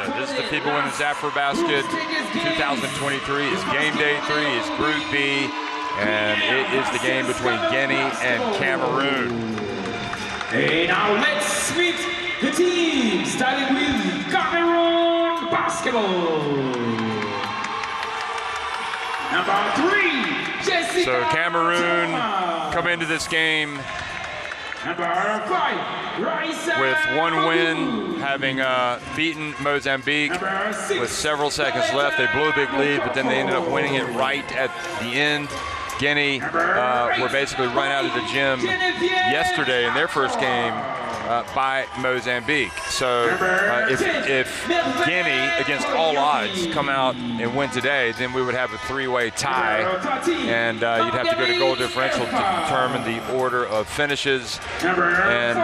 Celta. This is the FIBA Women's AfroBasket 2023. It's game day 3. It's Group B, and it is the game between Guinea and Cameroon. And now let's meet the team, starting with Cameroon basketball. Number 3, Jessica. So Cameroon come into this game Number 5, with one win, having beaten Mozambique with several seconds left. They blew a big lead, but then they ended up winning it right at the end. Guinea were basically run out of the gym yesterday in their first game by Mozambique. So if Guinea, against all odds, come out and win today, then we would have a 3-way tie, and you'd have to go to goal differential to determine the order of finishes. And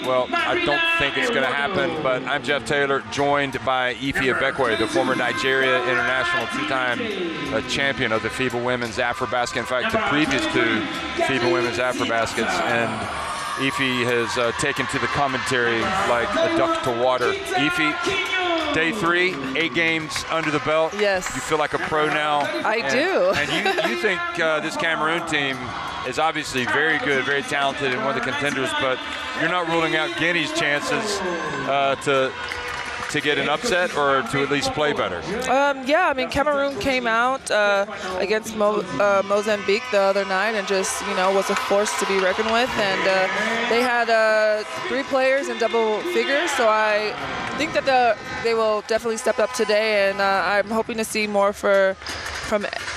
well, I don't think it's going to happen, but I'm Jeff Taylor, joined by FIBA, the former Nigeria international, 2-time champion of the FIBA Women's AfroBasket. In fact, the previous 2 FIBA Women's AfroBaskets, and Ify has taken to the commentary like a duck to water. Ify, day 3, 8 games under the belt. Yes. You feel like a pro now. I do. And you think this Cameroon team is obviously very good, very talented, and one of the contenders, but you're not ruling out Guinea's chances to get an upset or to at least play better. Yeah, I mean, Cameroon came out against Mozambique the other night and just, was a force to be reckoned with. And they had 3 players in double figures, so I think that they will definitely step up today, and I'm hoping to see more from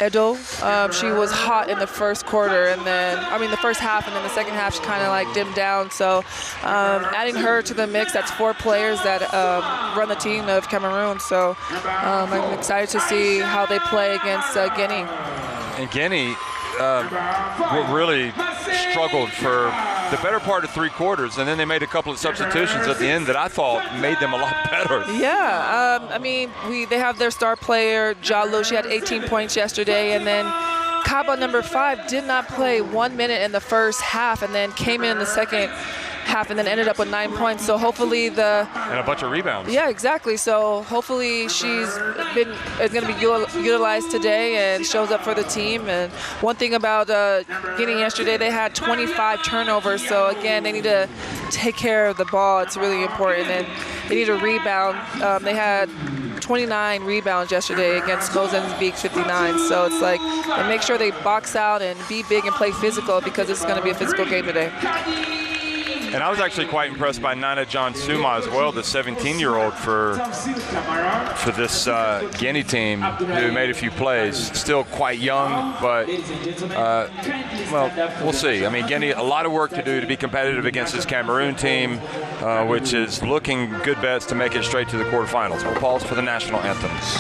Edo. She was hot in the first quarter, and then, the first half, and then the second half she kind of like dimmed down. So adding her to the mix, that's 4 players that run the team of Cameroon. So I'm excited to see how they play against Guinea. And Guinea really struggled for the better part of 3 quarters, and then they made a couple of substitutions at the end that I thought made them a lot better. Yeah, they have their star player, Jalo. She had 18 points yesterday, and then Kaba, number 5, did not play 1 minute in the first half, and then came in the second half and then ended up with 9 points. So hopefully and a bunch of rebounds. Yeah, exactly. So hopefully is going to be utilized today and shows up for the team. And one thing about Guinea yesterday, they had 25 turnovers. So again, they need to take care of the ball. It's really important, and they need to rebound. They had 29 rebounds yesterday against Mozambique 59. So it's like, and make sure they box out and be big and play physical, because it's going to be a physical game today. And I was actually quite impressed by Nana John Suma as well, the 17-year-old for this Guinea team, who made a few plays. Still quite young, but, well, we'll see. I mean, Guinea, a lot of work to do to be competitive against this Cameroon team, which is looking good bets to make it straight to the quarterfinals. We'll pause for the national anthems.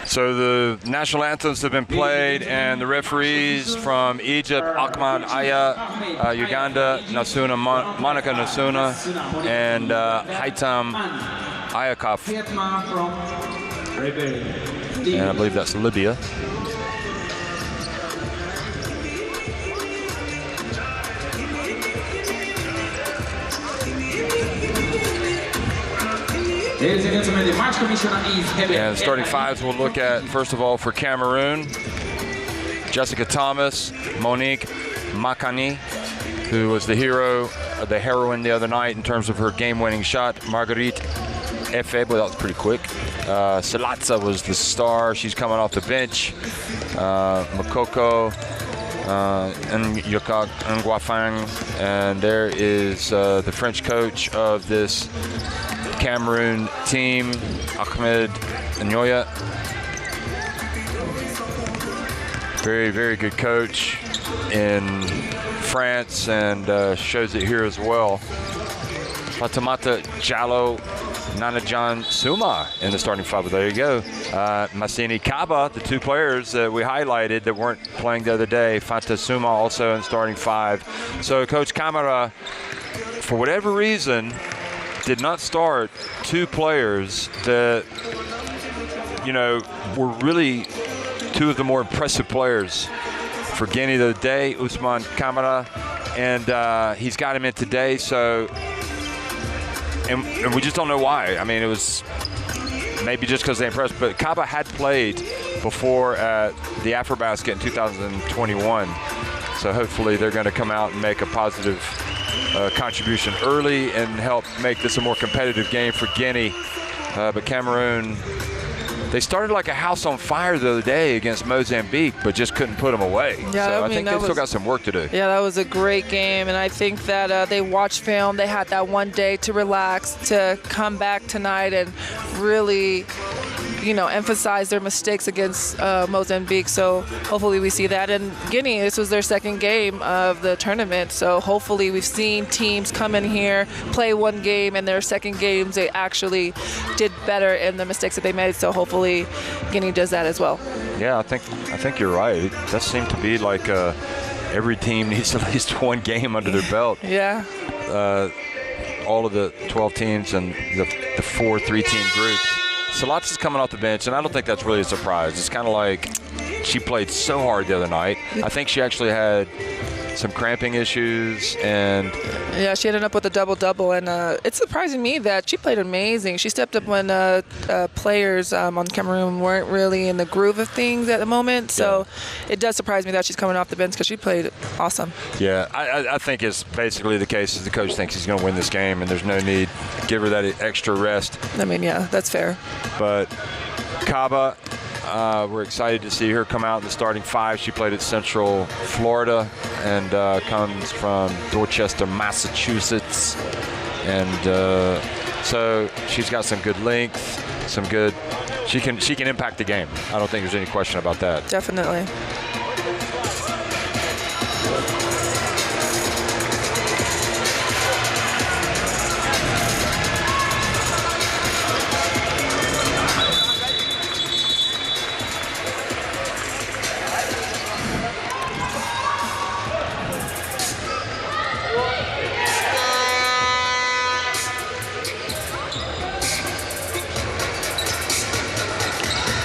So the national anthems have been played, and the referees from Egypt, Ahmad Aya, Uganda, Nasuna, Monica Nasuna, and Haitam Ayakov. And I believe that's Libya. Ladies and gentlemen, the match commissioner is heavy. And starting fives we'll look at, first of all, for Cameroon, Jessica Thomas, Monique Makani, who was the heroine the other night in terms of her game-winning shot. Marguerite FIBA, that was pretty quick. Salatsa was the star. She's coming off the bench. Makoko and Yokak Nguafang. And there is the French coach of this Cameroon team, Ahmed Nyoya. Very, very good coach in France, and shows it here as well. Fatimata Jallo, Nanajan Suma in the starting five. There you go. Masini Kaba, the two players that we highlighted that weren't playing the other day. Fata Suma also in starting five. So Coach Kamara, for whatever reason, did not start two players that, you know, were really two of the more impressive players for Guinea the other day, Usman Kamara, and he's got him in today. So, and we just don't know why. I mean, it was maybe just because they impressed, but Kaba had played before at the AfroBasket in 2021. So hopefully they're going to come out and make a positive contribution early and help make this a more competitive game for Guinea. But Cameroon, they started like a house on fire the other day against Mozambique, but just couldn't put them away. Yeah, so I think they still got some work to do. Yeah, that was a great game, and I think that they watched film. They had that one day to relax, to come back tonight and really, you know, emphasize their mistakes against Mozambique. So hopefully we see that. And Guinea, this was their second game of the tournament. So hopefully we've seen teams come in here, play one game, and their second games they actually did better in the mistakes that they made. So hopefully Guinea does that as well. Yeah, I think you're right. It does seem to be like every team needs at least one game under their belt. Yeah. All of the 12 teams and the 4 3-team groups. Salat's is coming off the bench, and I don't think that's really a surprise. It's kind of like she played so hard the other night. I think she actually had some cramping issues, and yeah, she ended up with a double-double, and it's surprising me that she played amazing. She stepped up when players on Cameroon weren't really in the groove of things at the moment, so it does surprise me that she's coming off the bench because she played awesome. Yeah, I think it's basically the case is the coach thinks he's going to win this game, and there's no need to give her that extra rest. I mean, yeah, that's fair. But Kaba, we're excited to see her come out in the starting five. She played at Central Florida and comes from Dorchester, Massachusetts. And so she's got some good length, some good. She can impact the game. I don't think there's any question about that. Definitely.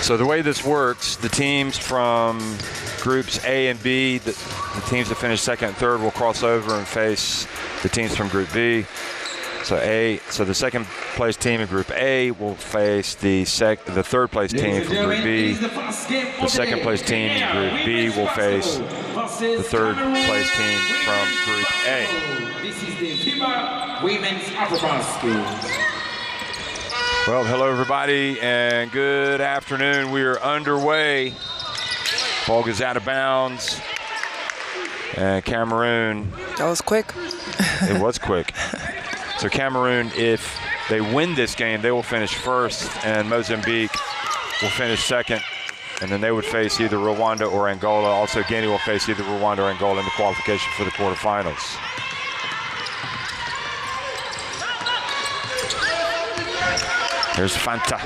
So the way this works, the teams from groups A and B, the teams that finish second and third will cross over and face the teams from Group B. So the second place team in Group A will face the third place team from Group B. The second place team in Group B will face the third place team from Group A. This is the FIBA Women's AfroBasket. Well, hello everybody, and good afternoon. We are underway. Ball goes out of bounds. And Cameroon. That was quick. It was quick. So Cameroon, if they win this game, they will finish first, and Mozambique will finish second. And then they would face either Rwanda or Angola. Also, Guinea will face either Rwanda or Angola in the qualification for the quarterfinals. Here's Fanta.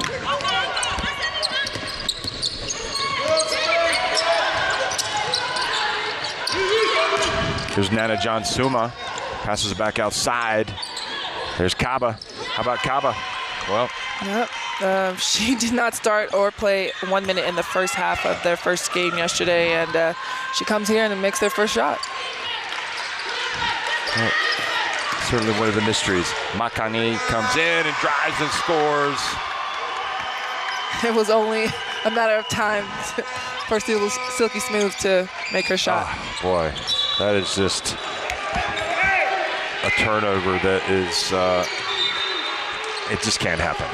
Here's Nana John Suma. Passes it back outside. There's Kaba. How about Kaba? Well. Yep. She did not start or play 1 minute in the first half of their first game yesterday, and she comes here and makes their first shot. Well, certainly one of the mysteries. Makani comes in and drives and scores. It was only a matter of time for Silky Smooth to make her shot. Oh, boy, that is just a turnover that is, it just can't happen.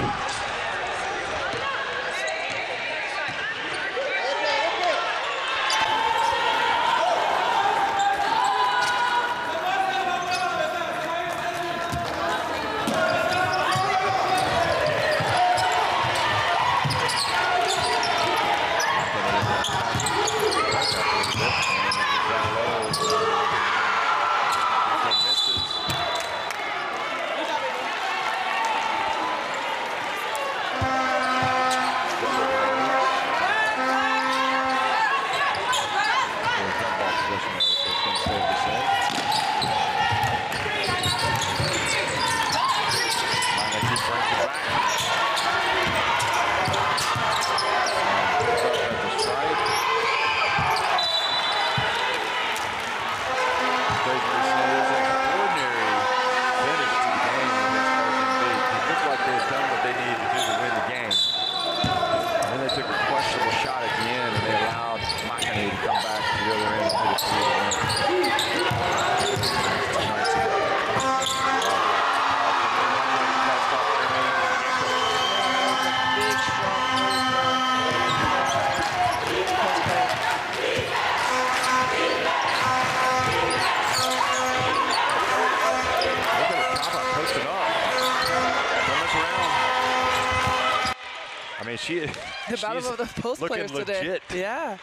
The battle of the post players today. Legit. Yeah.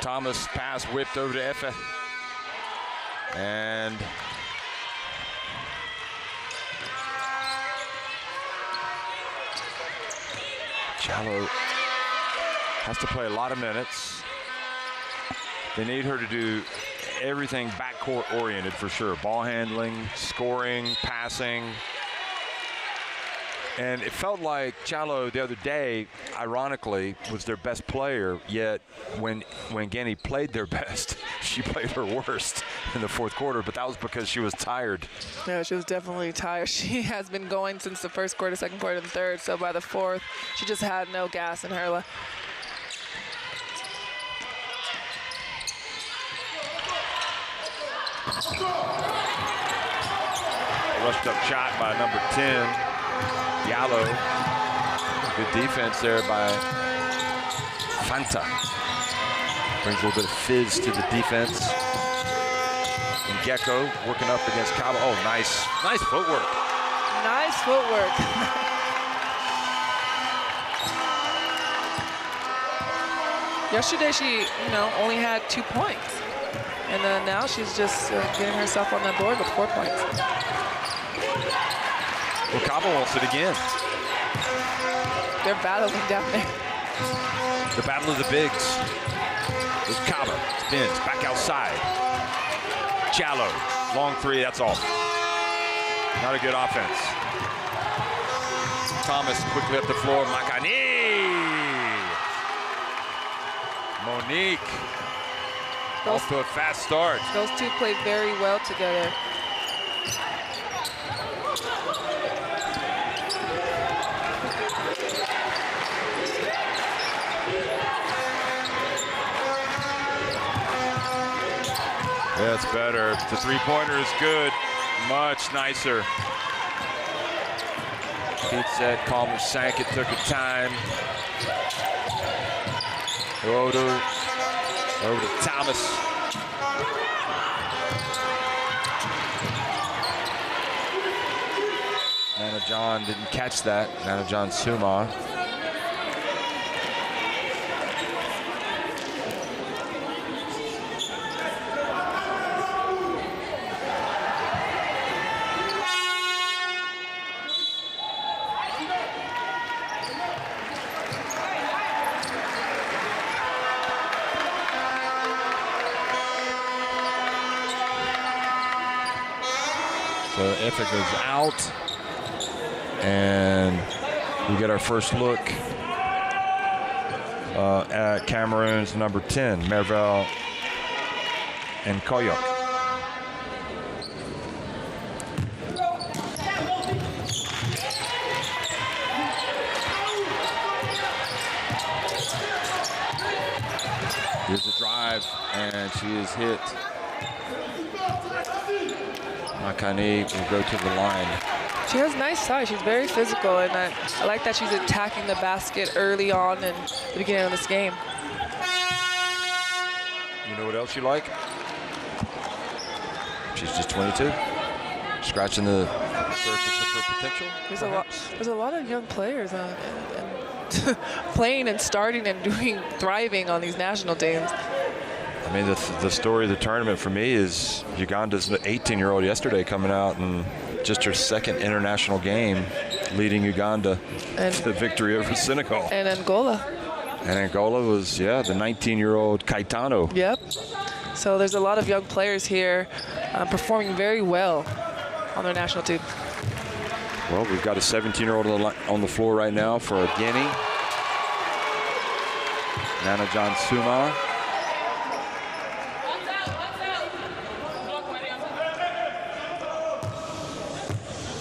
Thomas pass whipped over to Efe. And Jallow has to play a lot of minutes. They need her to do everything backcourt oriented for sure. Ball handling, scoring, passing. And it felt like Jallow the other day, ironically, was their best player, yet when Guinea played their best, she played her worst in the fourth quarter, but that was because she was tired. Yeah, she was definitely tired. She has been going since the first quarter, second quarter, and third, so by the fourth, she just had no gas in her. Rushed up shot by number 10, Gallo. Good defense there by Fanta. Brings a little bit of fizz to the defense. And Gecko working up against Cabo. Oh, nice footwork. Nice footwork. Yesterday she, only had 2 points. And then now she's just getting herself on that board with 4 points. Well, Cabo wants it again. They're battling down there. The battle of the bigs. There's Cabo, spins, back outside. Jallow, long three, that's all. Not a good offense. Thomas quickly up the floor, Makani. Monique. Off to a fast start. Those two played very well together. Yeah, it's better. The three-pointer is good. Much nicer. Pete said Calmer sank it, took her time. Over to Thomas. Nana John didn't catch that. Nana John Suma. So Ithica's out. And we get our first look at Cameroon's number 10, Mervel and Koyok. Here's a drive, and she is hit. Makani will go to the line. She has nice size. She's very physical, and I like that she's attacking the basket early on in the beginning of this game. You know what else you like? She's just 22, scratching the surface of her potential. There's a lot of young players and playing and starting and thriving on these national teams. I mean, the story of the tournament for me is Uganda's 18-year-old yesterday coming out and just her second international game, leading Uganda to the victory over Senegal. And Angola. And Angola was, the 19-year-old Caetano. Yep. So there's a lot of young players here performing very well on their national team. Well, we've got a 17-year-old on the floor right now for Guinea. Nana John Suma.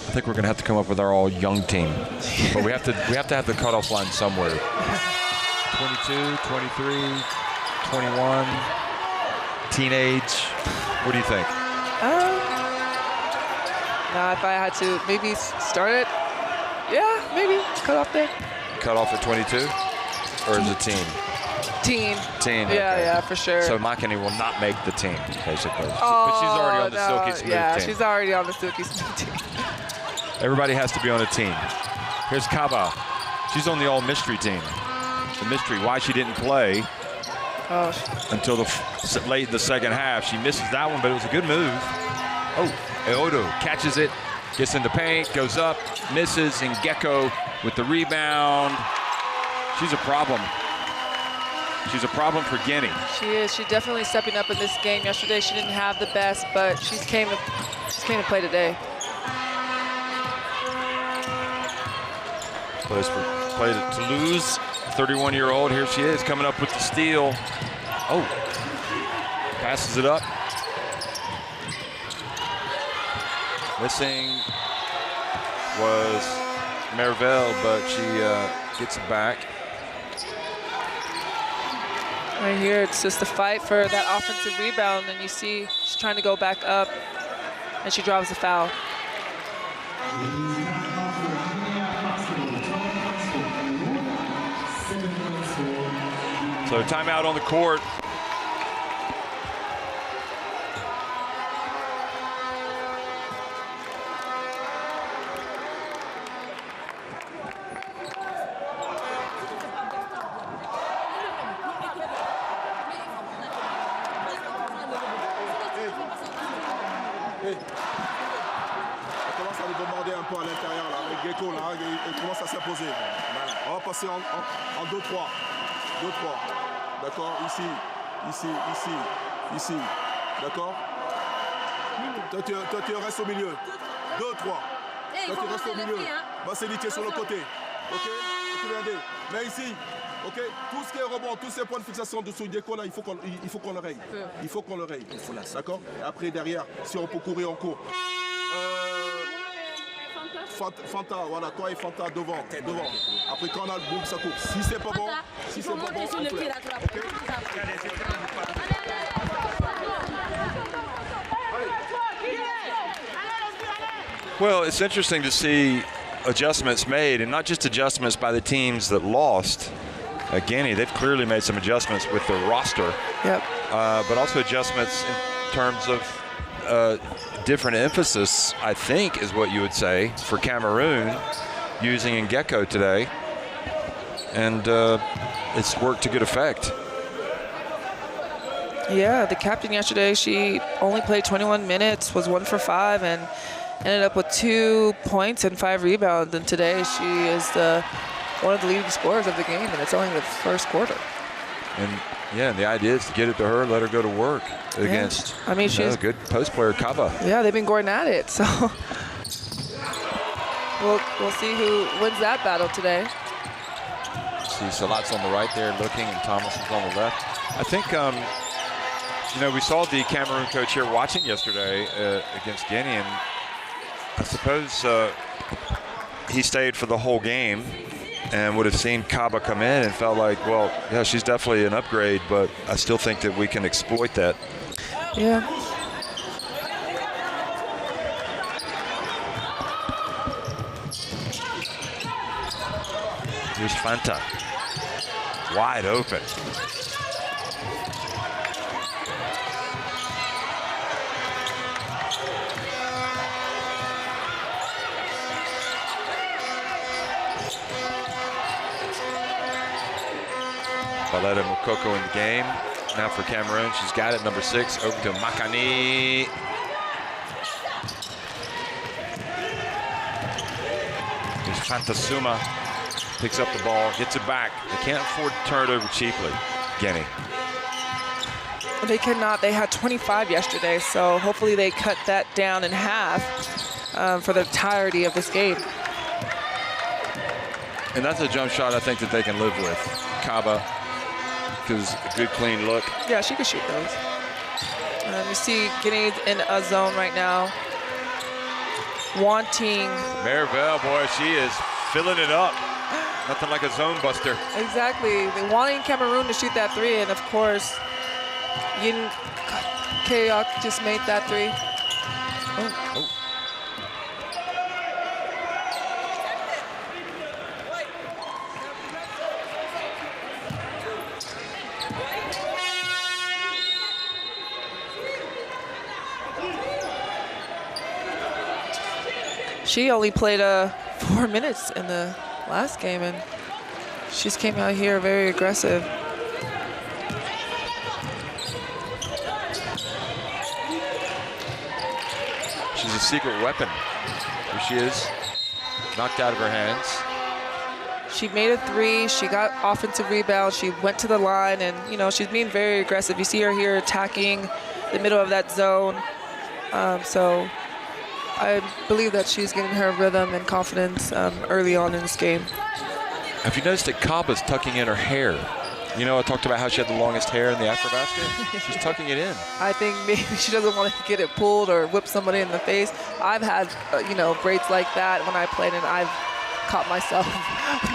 I think we're going to have to come up with our all-young team, but we have to have the cutoff line somewhere. 22, 23, 21, teenage. What do you think? Now, if I had to maybe start it, maybe cut off there. Cut off at 22, or is it teen? Teen. Okay. Yeah, for sure. So Makani will not make the team, basically. But she's already on the Silky Smooth team. Yeah, she's already on the Silky Smooth team. Everybody has to be on a team. Here's Kaba. She's on the all-mystery team. The mystery, why she didn't play until late in the second half. She misses that one, but it was a good move. Oh, Eodo catches it, gets in the paint, goes up, misses, and Gecko with the rebound. She's a problem. She's a problem for Guinea. She is. She's definitely stepping up in this game. Yesterday she didn't have the best, but she's came to play today. Played at Toulouse, 31-year-old. Here she is coming up with the steal. Oh, passes it up. Missing was Mervel, but she gets it back. Right here, it's just a fight for that offensive rebound, and you see she's trying to go back up, and she drops the foul. So timeout on the court. On commence à nous bombarder un peu à l'intérieur là, avec Gecko là, il commence à s'imposer. Voilà. On va passer en 2-3. 2-3. D'accord, ici. D'accord. Toi tu restes au milieu. 2-3. Toi tu restes au milieu. Basseli qui est sur le côté. Ok. Mais ici. Ok. Tout ce qui est rebond, tous ces points de fixation dessous Gecko là, il faut qu'on le règle. Il faut qu'on le règle. D'accord. Et après derrière, si on peut courir, on court. Fanta, voilà, toi et Fanta devant. Après quand on a le boum, ça court. Si c'est pas bon, on fait. Okay? Well, it's interesting to see adjustments made, and not just adjustments by the teams that lost. Guinea, they've clearly made some adjustments with their roster. Yep. But also adjustments in terms of different emphasis, I think, is what you would say, for Cameroon, using Gecko today. And it's worked to good effect. Yeah, the captain yesterday, she only played 21 minutes, was 1 for 5, and ended up with 2 points and 5 rebounds. And today she is one of the leading scorers of the game, and it's only the first quarter. And yeah, the idea is to get it to her, let her go to work against. I mean, she's a good post player, Kaba. Yeah, they've been going at it. So we'll see who wins that battle today. See Salat's on the right there looking, and Thomason's on the left. I think, you know, we saw the Cameroon coach here watching yesterday against Guinea, and I suppose he stayed for the whole game and would have seen Kaba come in and felt like, well, yeah, she's definitely an upgrade, but I still think that we can exploit that. Yeah. Here's Fanta. Wide open. Baletta Mukoko in the game. Now for Cameroon, she's got it, number 6, over to Makani. Here's Fantasuma. Picks up the ball, gets it back. They can't afford to turn it over cheaply, Guinea. They cannot. They had 25 yesterday, so hopefully they cut that down in half for the entirety of this game. And that's a jump shot I think that they can live with. Kaba, because a good clean look. Yeah, she can shoot those. You see Guinea in a zone right now. Wanting. Maribel, boy, she is filling it up. Nothing like a zone buster. Exactly. They're wanting Cameroon to shoot that 3, and of course, Yin Keok just made that 3. Oh. She only played 4 minutes in the last game, and she's came out here very aggressive. She's a secret weapon. Here she is, knocked out of her hands. She made a 3. She got offensive rebound. She went to the line, and you know she's being very aggressive. You see her here attacking the middle of that zone. So I believe that she's getting her rhythm and confidence early on in this game. Have you noticed that Kaba's tucking in her hair? You know, I talked about how she had the longest hair in the AfroBasket. She's tucking it in. I think maybe she doesn't want to get it pulled or whip somebody in the face. I've had, you know, braids like that when I played, and I've caught myself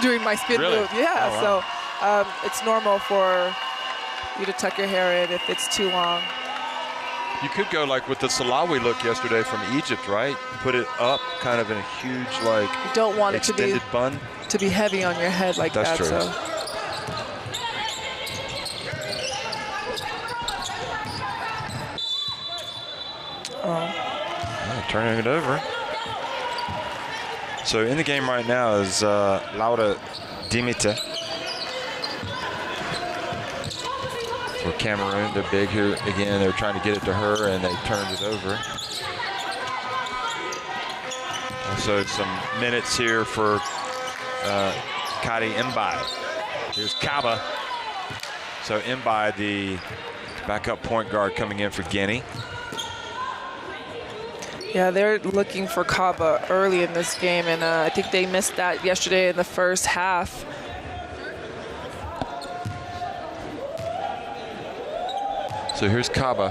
doing my spin move. Yeah, oh, wow. So it's normal for you to tuck your hair in if it's too long. You could go like with the Salawi look yesterday from Egypt, right? Put it up kind of in a huge, like, you don't want it extended bun. to be heavy on your head like That's that. True. So. Turning it over. So in the game right now is Laura Dimita for Cameroon. They're big here again. They're trying to get it to her, and they turned it over. Also some minutes here for Kadi Mbai. Here's Kaba. So Mbai, the backup point guard, coming in for Guinea. Yeah, they're looking for Kaba early in this game, and I think they missed that yesterday in the first half. So here's Kaba.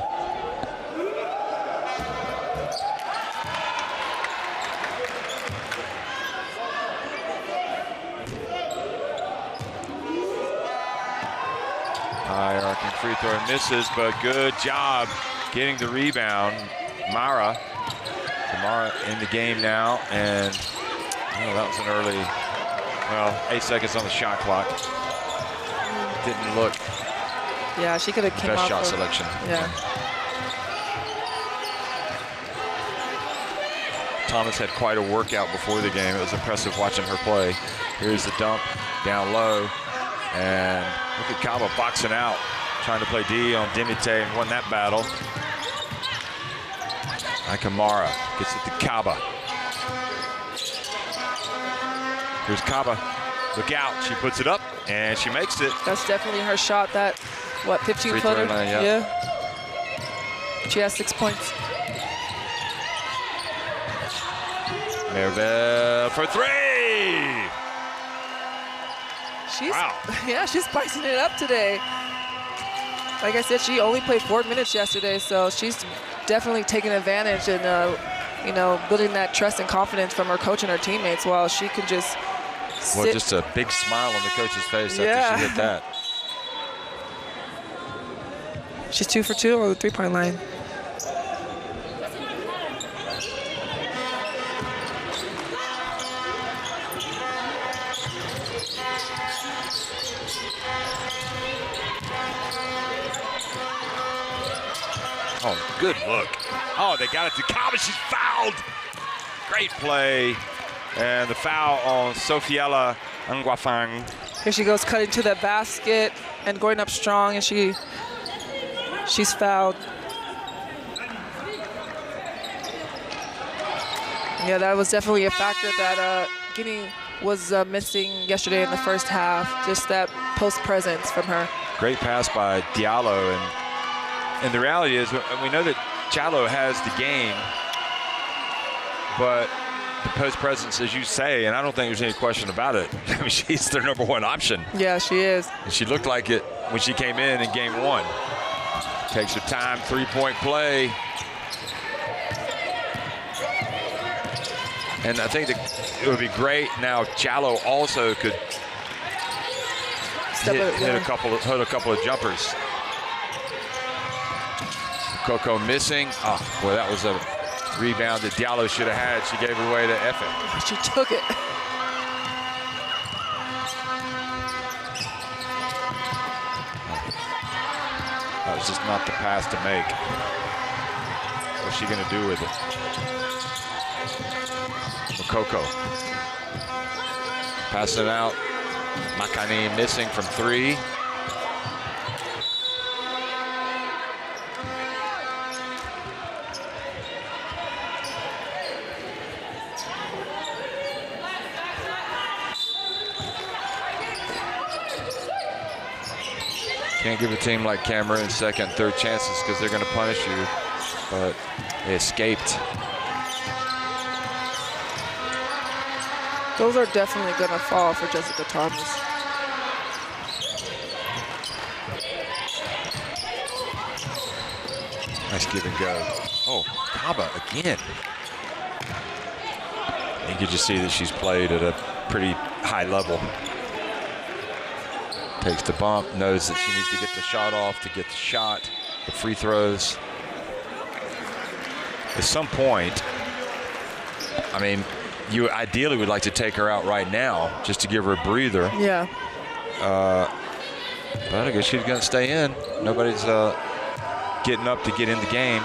High arcing free throw misses, but good job getting the rebound. Mara in the game now, and that was an early, 8 seconds on the shot clock. Didn't look. Yeah, she could have came best off shot of, selection. Yeah. Thomas had quite a workout before the game. It was impressive watching her play. Here's the dump down low, and look at Kaba boxing out, trying to play D on Dimite, and won that battle. Nakamara gets it to Kaba. Here's Kaba. Look out, she puts it up, and she makes it. That's definitely her shot, that, what, 15-footer? Yeah. She has 6 points. Maribel for 3! Wow. Yeah, she's spicing it up today. Like I said, she only played 4 minutes yesterday, so she's definitely taking advantage and, you know, building that trust and confidence from her coach and her teammates while she can just Well, just a big smile on the coach's face after she hit that. She's 2 for 2 on the three-point line. Oh, good look. Oh, they got it to Kaba. She's fouled. Great play. And the foul on Sofiela Nguafang. Here she goes cutting to the basket and going up strong, and she's fouled. Yeah, that was definitely a factor that Guinea was missing yesterday in the first half, just that post presence from her. Great pass by Diallo. And the reality is, we know that Chalo has the game, but the post presence, as you say, and I don't think there's any question about it. I mean, she's their #1 option. Yeah, she is. And she looked like it when she came in game 1. Takes her time, 3-point play. And I think that it would be great now if Chalo also could hit a couple of jumpers. Coco missing. Oh, boy, that was a rebound that Diallo should have had. She gave it away to Efe. She took it. That was just not the pass to make. What's she going to do with it? Coco. Passing it out. Makani missing from 3. Can't give a team like Cameroon second, third chances because they're going to punish you, but they escaped. Those are definitely going to fall for Jessica Thomas. Nice give and go. Oh, Kaba again. You can just see that she's played at a pretty high level. Takes the bump, knows that she needs to get the shot off to get the shot, the free throws. At some point, I mean, you ideally would like to take her out right now just to give her a breather. Yeah. But I guess she's going to stay in. Nobody's getting up to get in the game.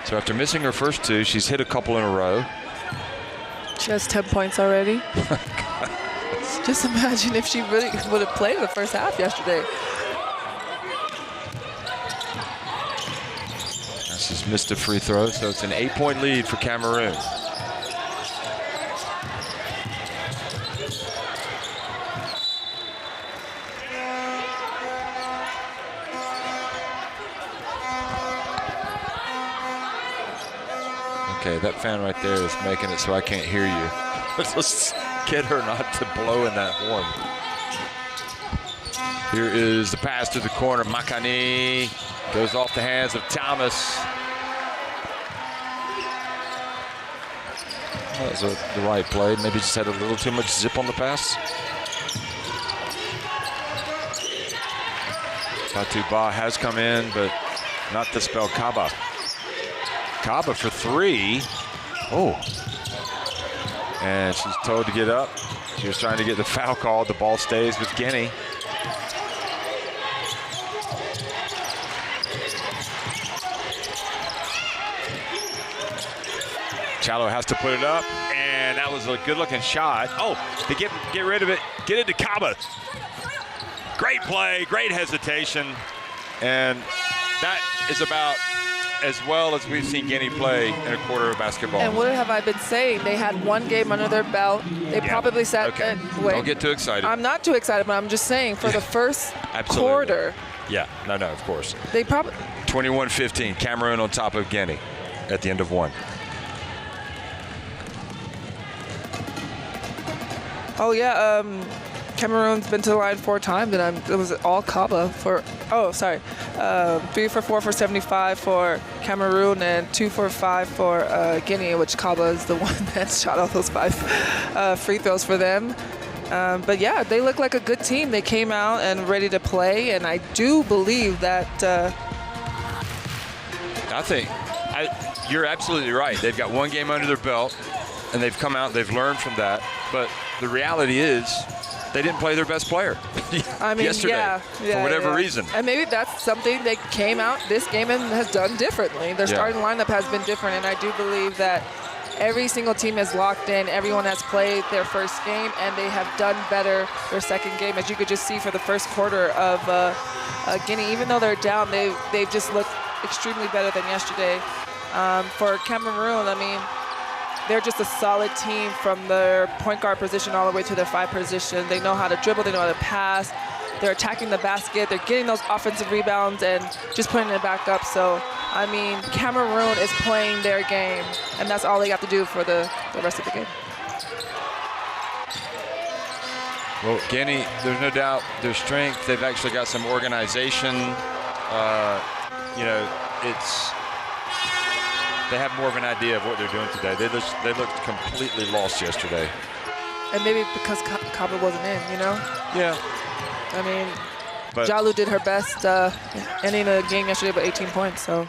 So after missing her first 2, she's hit a couple in a row. She has 10 points already. Just imagine if she really would have played the first half yesterday. She's missed a free throw, so it's an 8-point lead for Cameroon. Okay, that fan right there is making it so I can't hear you. Let's get her not to blow in that horn. Here is the pass to the corner. Makani goes off the hands of Thomas. That was the right play. Maybe just had a little too much zip on the pass. Fatuba has come in, but not to spell Kaba. Kaba for 3. Oh. And she's told to get up. She was trying to get the foul called. The ball stays with Guinea. Chalo has to put it up, and that was a good-looking shot. Oh, to get rid of it, get it to Kaba. Great play, great hesitation, and that is about as well as we've seen Guinea play in a quarter of basketball. And what have I been saying? They had one game under their belt. They probably sat. Okay. Wait, Don't get too excited. I'm not too excited, but I'm just saying for the first quarter. Yeah, no, of course. They probably 21-15, Cameroon on top of Guinea at the end of one. Oh yeah, Cameroon's been to the line 4 times, and it was all Kaba for. Oh, sorry, 3 for 4 for 75 for Cameroon, and 2 for 5 for Guinea, which Kaba is the one that shot all those 5 free throws for them. But yeah, they look like a good team. They came out and ready to play, and I do believe that. I think you're absolutely right. They've got one game under their belt, and they've come out. They've learned from that. But the reality is, they didn't play their best player yesterday for whatever reason. And maybe that's something they came out this game and has done differently. Their starting lineup has been different, and I do believe that every single team is locked in. Everyone has played their first game, and they have done better their second game, as you could just see for the first quarter of Guinea. Even though they're down, they've just looked extremely better than yesterday. For Cameroon, I mean, they're just a solid team from their point guard position all the way to their 5 position. They know how to dribble, they know how to pass. They're attacking the basket, they're getting those offensive rebounds and just putting it back up. So, I mean, Cameroon is playing their game, and that's all they got to do for the rest of the game. Well, Guinea, there's no doubt their strength. They've actually got some organization. They have more of an idea of what they're doing today. They looked completely lost yesterday. And maybe because Kaba wasn't in, you know? Yeah. I mean, Jalu did her best ending the game yesterday by 18 points, so.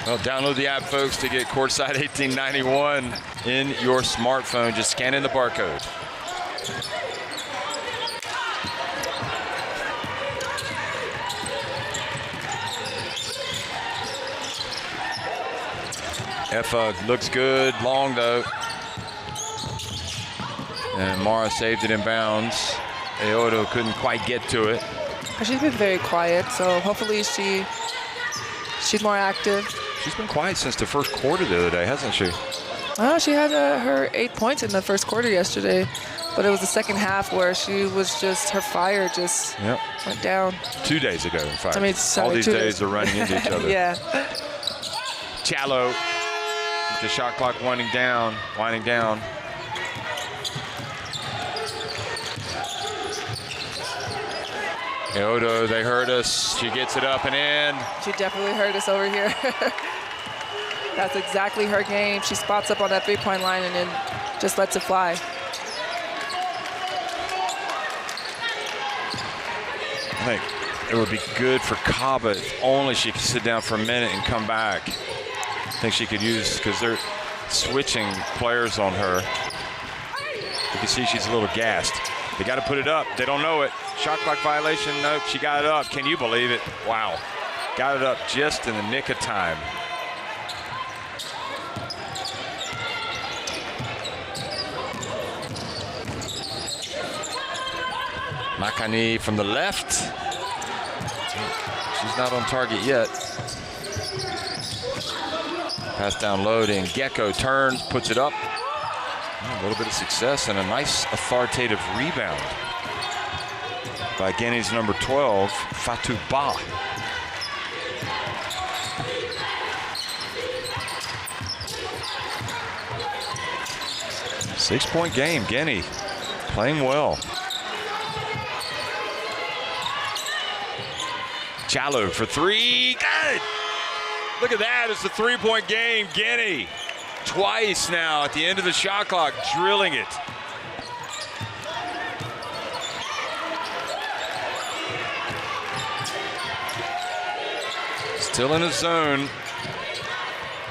Well, download the app, folks, to get Courtside 1891 in your smartphone. Just scan in the barcode. Effa looks good, long though. And Mara saved it in bounds. Aodo couldn't quite get to it. She's been very quiet, so hopefully she's more active. She's been quiet since the first quarter the other day, hasn't she? Oh, she had her 8 points in the first quarter yesterday, but it was the second half where she was just, her fire just went down. 2 days ago, in fact. I mean, sorry, all these days are running into each other. Yeah. Chalo, the shot clock winding down. Aodo, they heard us. She gets it up and in. She definitely heard us over here. That's exactly her game. She spots up on that 3-point line and then just lets it fly. I think it would be good for Kaba if only she could sit down for a minute and come back. I think she could use, because they're switching players on her. You can see she's a little gassed. They got to put it up. They don't know it. Shot clock violation. Nope, she got it up. Can you believe it? Wow. Got it up just in the nick of time. Makani from the left. She's not on target yet. Pass down low to Gecko, turns, puts it up. A little bit of success and a nice authoritative rebound by Guinea's number 12, Fatou Ba. Six-point game, Guinea playing well. Chalo for 3, good! Look at that, it's a 3-point game, Guinea. Twice now at the end of the shot clock, drilling it. Still in his zone.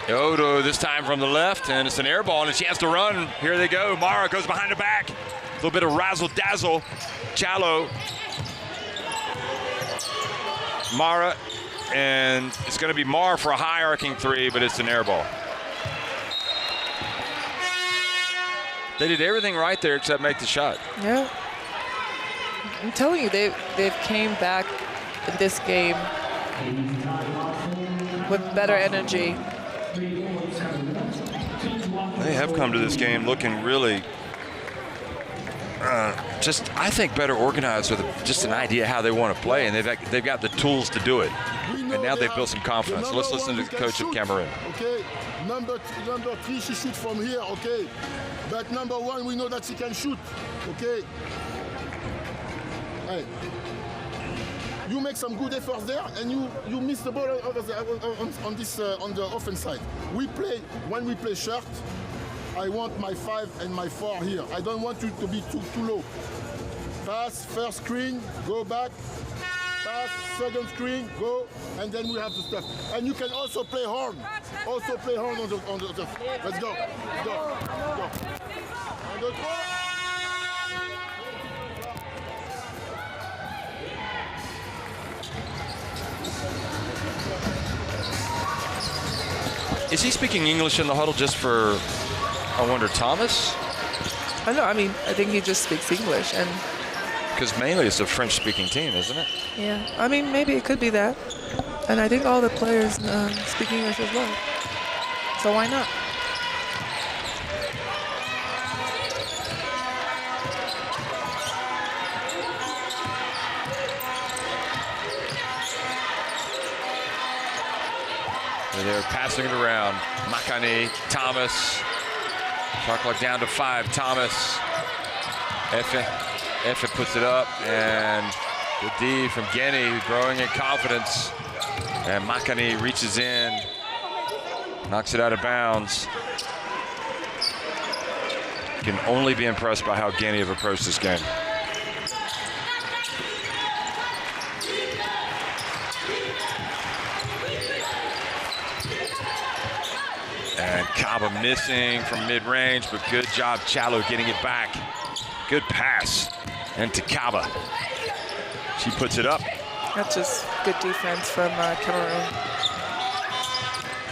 Aodo this time from the left, and it's an air ball, and a chance to run. Here they go. Mara goes behind the back. A little bit of razzle-dazzle. Chalo. Mara, and it's going to be Mar for a high arcing 3, but it's an air ball. They did everything right there except make the shot. Yeah. I'm telling you, they've came back in this game with better energy. They have come to this game looking really I think better organized with just an idea how they want to play, and they've got the tools to do it. And now they've built some confidence. So let's listen to the coach of Cameroon. Okay, number 3, she shoots from here, okay? But number 1, we know that she can shoot, okay? Hey. You make some good efforts there, and you miss the ball over there, on the offense side. When we play short, I want my 5 and my 4 here. I don't want you to be too low. Pass, first screen, go back. Pass, second screen, go, and then we have the stuff. And you can also play horn. Also play horn on the Let's go. Let's go. Let's go. 1, 2, 3. Is he speaking English in the huddle just for, I wonder, Thomas? I know. I mean, I think he just speaks English, and because mainly it's a French-speaking team, isn't it? yeah. I mean, maybe it could be that. And I think all the players speak English as well. So why not? They're passing it around. Makani, Thomas. Shot clock down to 5. Thomas. Efe puts it up, and the D from Guinea growing in confidence. And Makani reaches in, knocks it out of bounds. Can only be impressed by how Guinea have approached this game. And Kaba missing from mid-range, but good job Chalo getting it back. Good pass into Kaba. She puts it up. That's just good defense from Cameroon.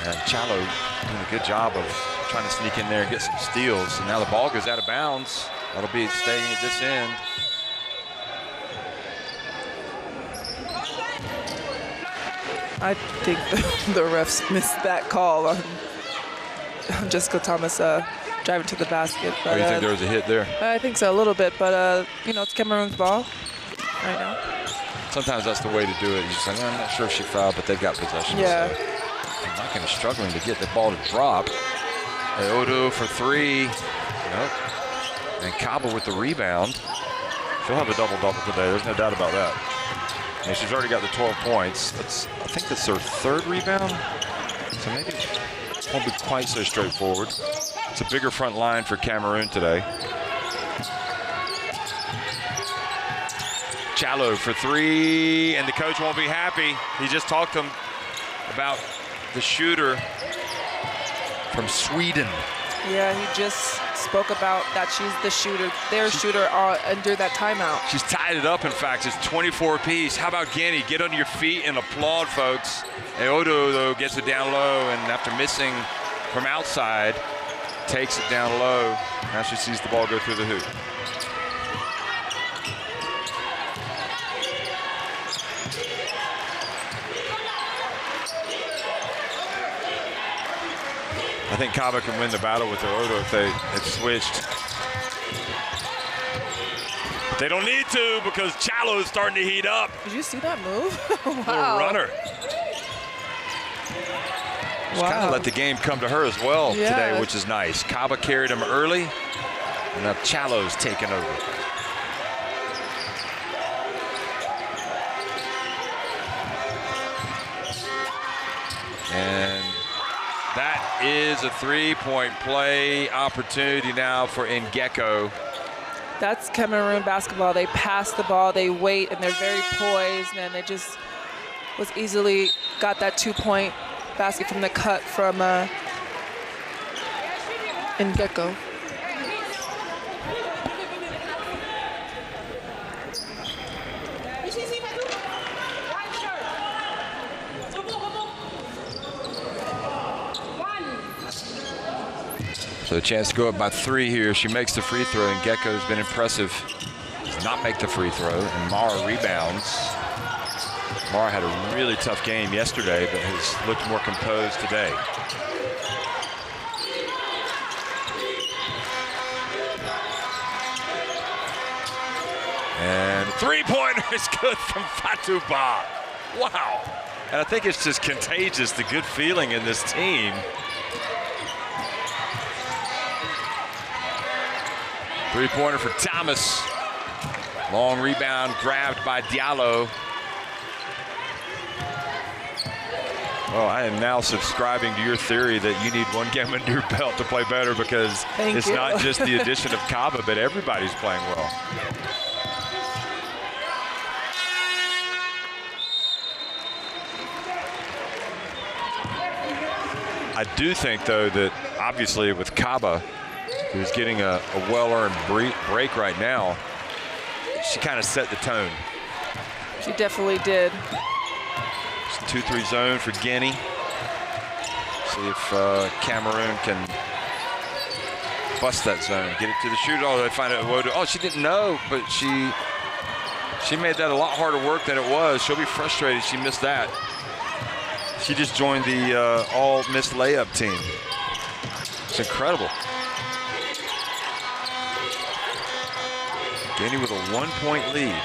And Chalo doing a good job of trying to sneak in there and get some steals. And now the ball goes out of bounds. That'll be staying at this end. I think the refs missed that call on Jessica Thomas driving to the basket. But, Oh, you think there was a hit there? I think so, a little bit, but you know, it's Cameroon's ball right now. Sometimes that's the way to do it. You just say, I'm not sure if she fouled, but they've got possession. Yeah. So I'm not going to struggling to get the ball to drop. Odo for 3. Nope. And Kaba with the rebound. She'll have a double-double today. There's no doubt about that. And she's already got the 12 points. I think that's her 3rd rebound. So maybe it won't be quite so straightforward. It's a bigger front line for Cameroon today. Chalo for 3, and the coach won't be happy. He just talked to him about the shooter from Sweden. Yeah, he just spoke about that she's the shooter, their shooter under that timeout. She's tied it up, in fact. It's 24 apiece. How about Guinea? Get on your feet and applaud, folks. Odo, though, gets it down low, and after missing from outside, takes it down low. Now she sees the ball go through the hoop. I think Kaba can win the battle with Odo if they had switched. But they don't need to because Chalo is starting to heat up. Did you see that move? Wow. Little runner. Just kind of let the game come to her as well today, which is nice. Kaba carried him early, and now Chalo's taken over. And that is a 3-point play opportunity now for Ngeko. That's Cameroon basketball. They pass the ball, they wait, and they're very poised, and they just was easily got that 2-point basket from the cut from Ngeko. So a chance to go up by 3 here. She makes the free throw, and Gecko's been impressive. Does not make the free throw, and Mara rebounds. Mara had a really tough game yesterday, but has looked more composed today. And three-pointer is good from Fatou Ba. Wow. And I think it's just contagious, the good feeling in this team. Three-pointer for Thomas. Long rebound grabbed by Diallo. Well, I am now subscribing to your theory that you need one game under your belt to play better, because it's not just the addition of Kaba, but everybody's playing well. I do think, though, that obviously with Kaba, who's getting a well-earned break right now, she kind of set the tone. She definitely did. It's 2-3 zone for Guinea. See if Cameroon can bust that zone, get it to the shooter. Oh, they find out. Oh, she didn't know, but she made that a lot harder work than it was. She'll be frustrated she missed that. She just joined the all-missed layup team. It's incredible. Guinea with a 1-point lead.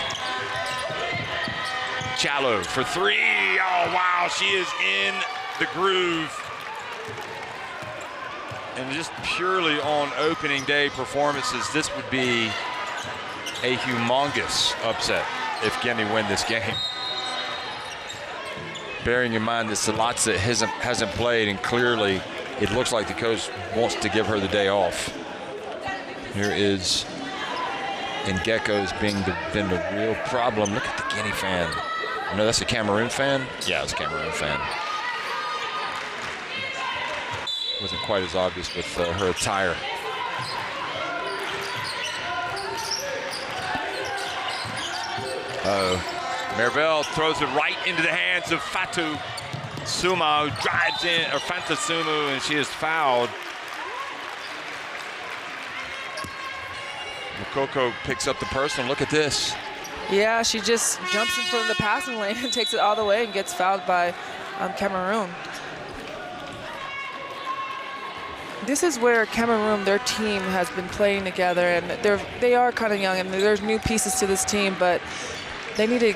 Challo for 3. Oh, wow, she is in the groove. And just purely on opening day performances, this would be a humongous upset if Guinea win this game. Bearing in mind that Salatsa hasn't played, and clearly it looks like the coach wants to give her the day off. Here is Gecko's been the real problem. Look at the Guinea fan. I know that's a Cameroon fan. Yeah, it's a Cameroon fan. Wasn't quite as obvious with her attire. Merville throws it right into the hands of Fatou Suma, who drives in, or Fanta Sumu, and she is fouled. Mokoko picks up the personal. Look at this. Yeah, she just jumps in front of the passing lane and takes it all the way and gets fouled by Cameroon. This is where Cameroon, their team, has been playing together, and they are kind of young, and there's new pieces to this team, but they need to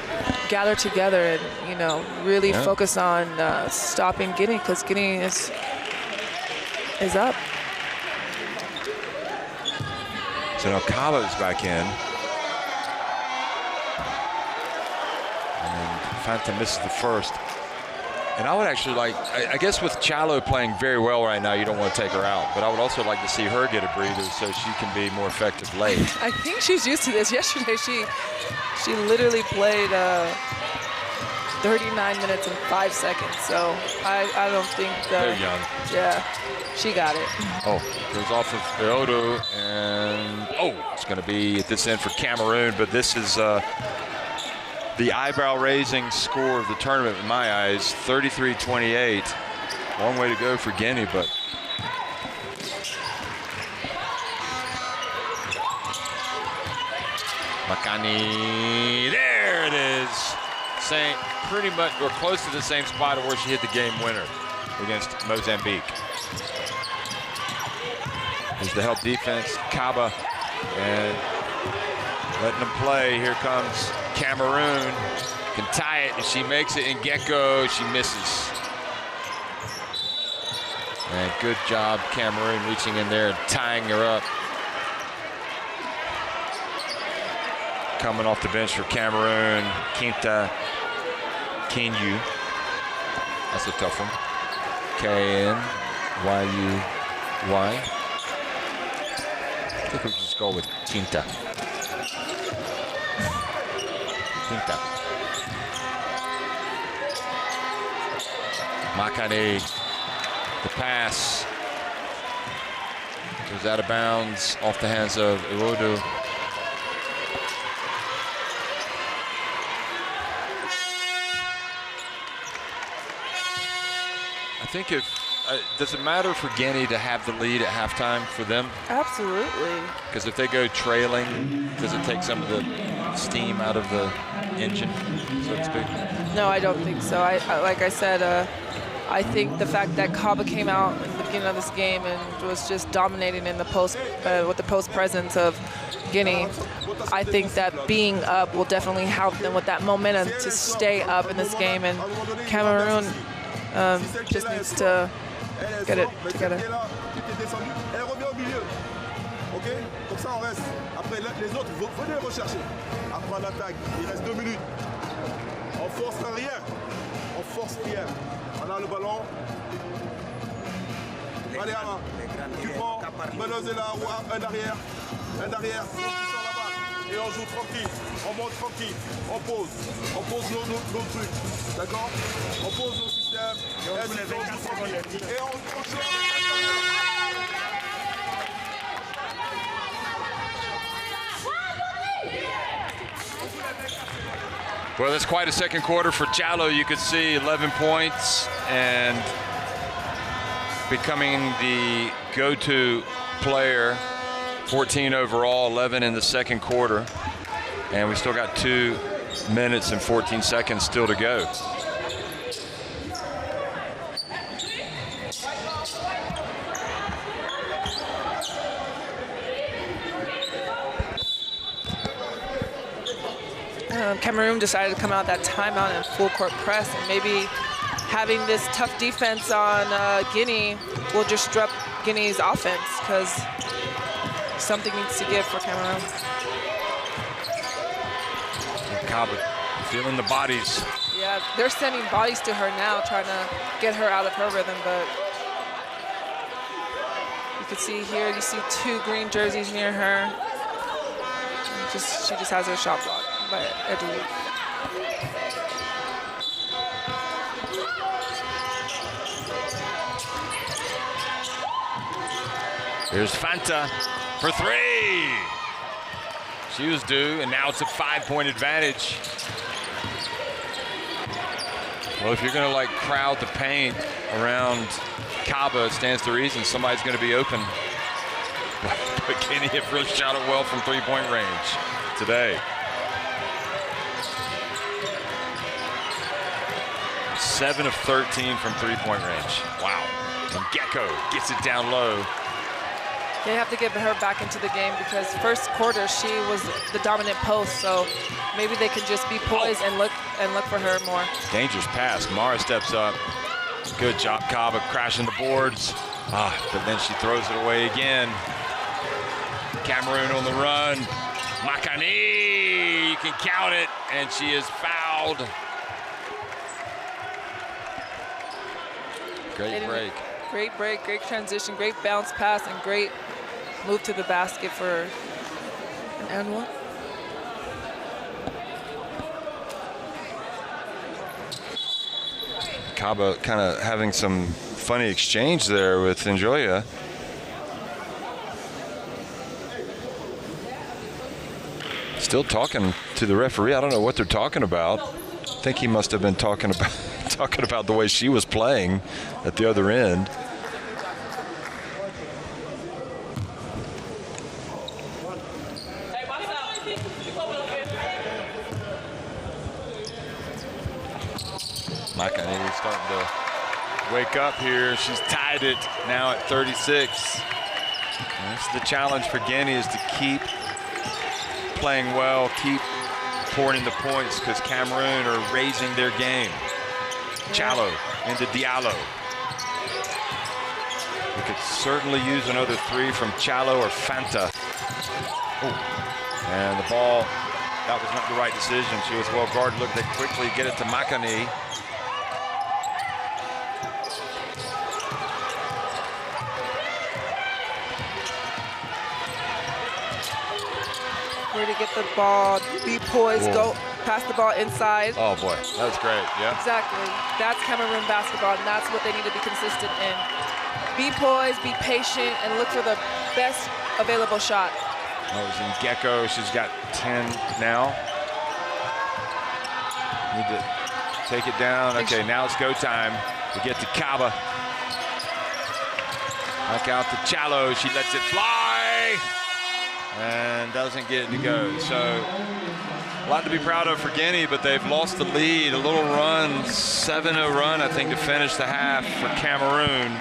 gather together and, you know, really focus on stopping Guinea, because Guinea is up. So now Kaba's back in. And Fanta misses the first. And I would actually like, I guess with Challo playing very well right now, you don't want to take her out. But I would also like to see her get a breather so she can be more effective late. I think she's used to this. Yesterday, she literally played 39 minutes and 5 seconds. So I don't think they're young. Yeah, she got it. Oh, goes off of Eodo, and it's going to be at this end for Cameroon. But this is the eyebrow-raising score of the tournament in my eyes, 33-28. Long way to go for Guinea, but Makani, there it is. Same, pretty much, or close to the same spot where she hit the game winner against Mozambique. There's the help defense, Kaba, and letting them play. Here comes Cameroon, can tie it, and she makes it. And Gecko, she misses. And good job, Cameroon, reaching in there and tying her up. Coming off the bench for Cameroon, Kinta Kinyu. That's a tough one. K-N-Y-U-Y. I think we should just go with Kinta. Makane, the pass goes out of bounds off the hands of Iwodu. I think if does it matter for Guinea to have the lead at halftime for them? Absolutely. Because if they go trailing, does it take some of the steam out of the engine, so to speak? No, I don't think so. Like I said, I think the fact that Kaba came out in the beginning of this game and was just dominating in the post with the post presence of Guinea, I think that being up will definitely help them with that momentum to stay up in this game. And Cameroon just needs to get it together. Ok, comme ça on reste. Après les autres, venez rechercher. Après l'attaque, il reste 2 minutes. On force rien. On force rien. On a le ballon. Allez, Alain. Tu prends, Meneuse est là, un derrière. Un derrière, tu sors la balle. Et on joue tranquille. On monte tranquille. On pose nos trucs. D'accord? On pose nos systèmes. Et on joue tranquille. Et on joue Well, that's quite a second quarter for Challo. You could see 11 points and becoming the go-to player, 14 overall, 11 in the second quarter. And we still got 2 minutes and 14 seconds still to go. Cameroon decided to come out that timeout and full court press, and maybe having this tough defense on Guinea will disrupt Guinea's offense, because something needs to give for Cameroon. Kaba feeling the bodies. Yeah, they're sending bodies to her now, trying to get her out of her rhythm, but you can see here, you see 2 green jerseys near her. She just has her shot blocked by Edu. Here's Fanta for 3. She was due, and now it's a 5-point advantage. Well, if you're going to like crowd the paint around Kaba, it stands to reason somebody's going to be open. But Guinea have really shot it well from 3-point range today. 7 of 13 from 3-point range. Wow. And Gecko gets it down low. They have to get her back into the game, because first quarter she was the dominant post, so maybe they can just be poised and look for her more. Dangerous pass. Mara steps up. Good job, Kaba, crashing the boards. But then she throws it away again. Cameroon on the run. Makani, you can count it, and she is fouled. Great break. Great break, great transition, great bounce pass, and great move to the basket for an and one. Kaba kind of having some funny exchange there with Njoya. Still talking to the referee. I don't know what they're talking about. I think he must have been talking about the way she was playing at the other end. Makani starting to wake up here. She's tied it now at 36. And this is the challenge for Guinea, is to keep playing well, keep pouring in the points, because Cameroon are raising their game. Challo into Diallo. We could certainly use another 3 from Challo or Fanta. And the ball, that was not the right decision. She was well guarded. Look, they quickly get it to Makani. Where to get the ball, be poised, go pass the ball inside. Oh boy, that was great, yeah. Exactly, that's Cameroon basketball, and that's what they need to be consistent in. Be poised, be patient, and look for the best available shot. That was in Gecko, she's got 10 now. Need to take it down. Okay, now it's go time to get to Kaba. Back out to Challo. She lets it fly and doesn't get it to go. So a lot to be proud of for Guinea, but they've lost the lead. A little run, 7-0 run, I think, to finish the half for Cameroon.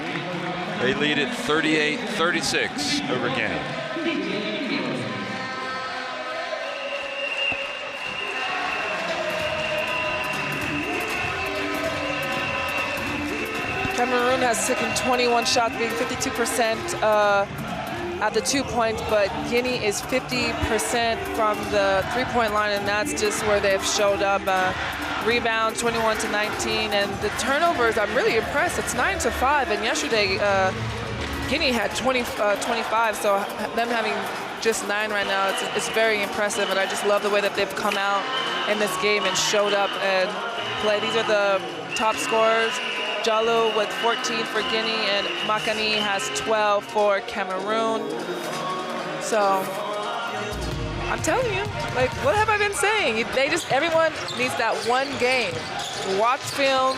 They lead it 38-36 over Guinea. Cameroon has taken 21 shots, being 52% at the 2 points, but Guinea is 50% from the 3-point line, and that's just where they've showed up. Rebound 21-19, and the turnovers, I'm really impressed. It's 9-5, and yesterday Guinea had 25, so them having just 9 right now, it's very impressive, and I just love the way that they've come out in this game and showed up and played. These are the top scorers. Jalou with 14 for Guinea, and Makani has 12 for Cameroon. So I'm telling you, like, what have I been saying? Everyone needs that one game. Watch film,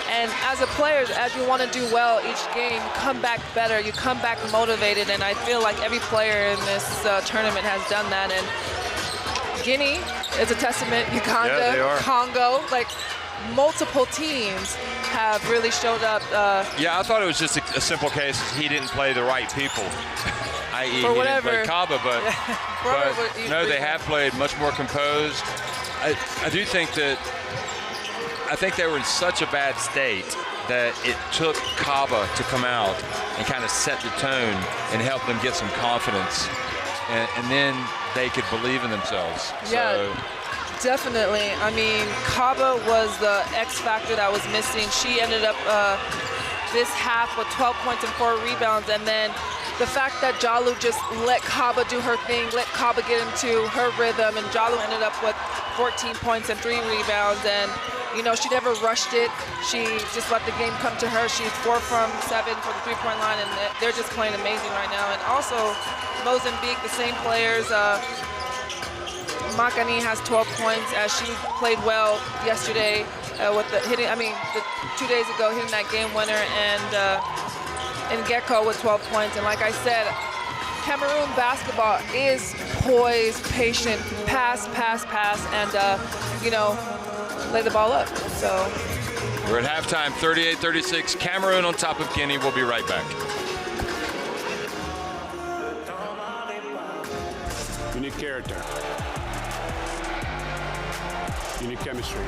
and as a player, as you want to do well each game, you come back better, you come back motivated, and I feel like every player in this tournament has done that. And Guinea is a testament. Uganda, Congo, like multiple teams have really showed up. Yeah, I thought it was just a simple case. He didn't play the right people, i.e. he didn't play Kaba, but no, they have played much more composed. I do think that, I think they were in such a bad state that it took Kaba to come out and kind of set the tone and help them get some confidence, and then they could believe in themselves. Yeah. So, definitely. I mean, Kaba was the X factor that was missing. She ended up this half with 12 points and 4 rebounds, and then the fact that Jalou just let Kaba do her thing, let Kaba get into her rhythm, and Jalou ended up with 14 points and 3 rebounds, and you know, she never rushed it. She just let the game come to her. She's 4 from 7 for the 3-point line, and they're just playing amazing right now. And also, Mozambique, the same players. Makani has 12 points, as she played well yesterday with the hitting. I mean, 2 days ago, hitting that game winner, and Gecko with 12 points. And like I said, Cameroon basketball is poised, patient, pass, and you know, lay the ball up. So we're at halftime, 38-36. Cameroon on top of Guinea. We'll be right back. You need character. You need chemistry.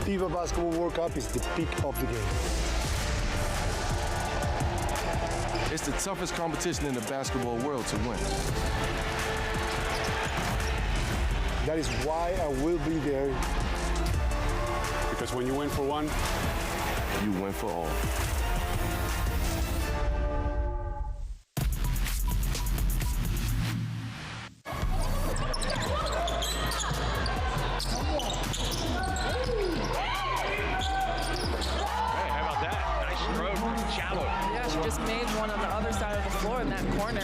FIBA Basketball World Cup is the peak of the game. It's the toughest competition in the basketball world to win. That is why I will be there. Because when you win for one, You win for all.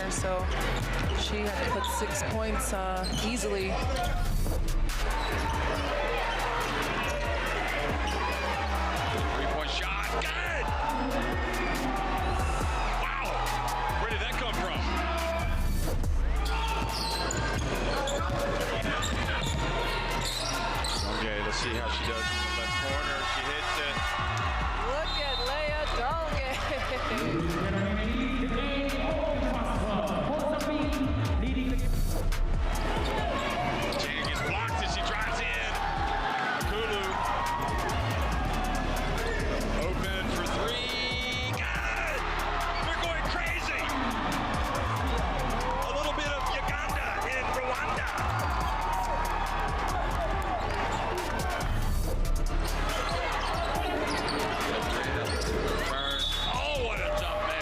So she had to put 6 points easily. Three-point shot, good! Wow, where did that come from? Okay, let's see how she does in the left corner. She hits it. Look at Leia Donge. Oh, what a jump man.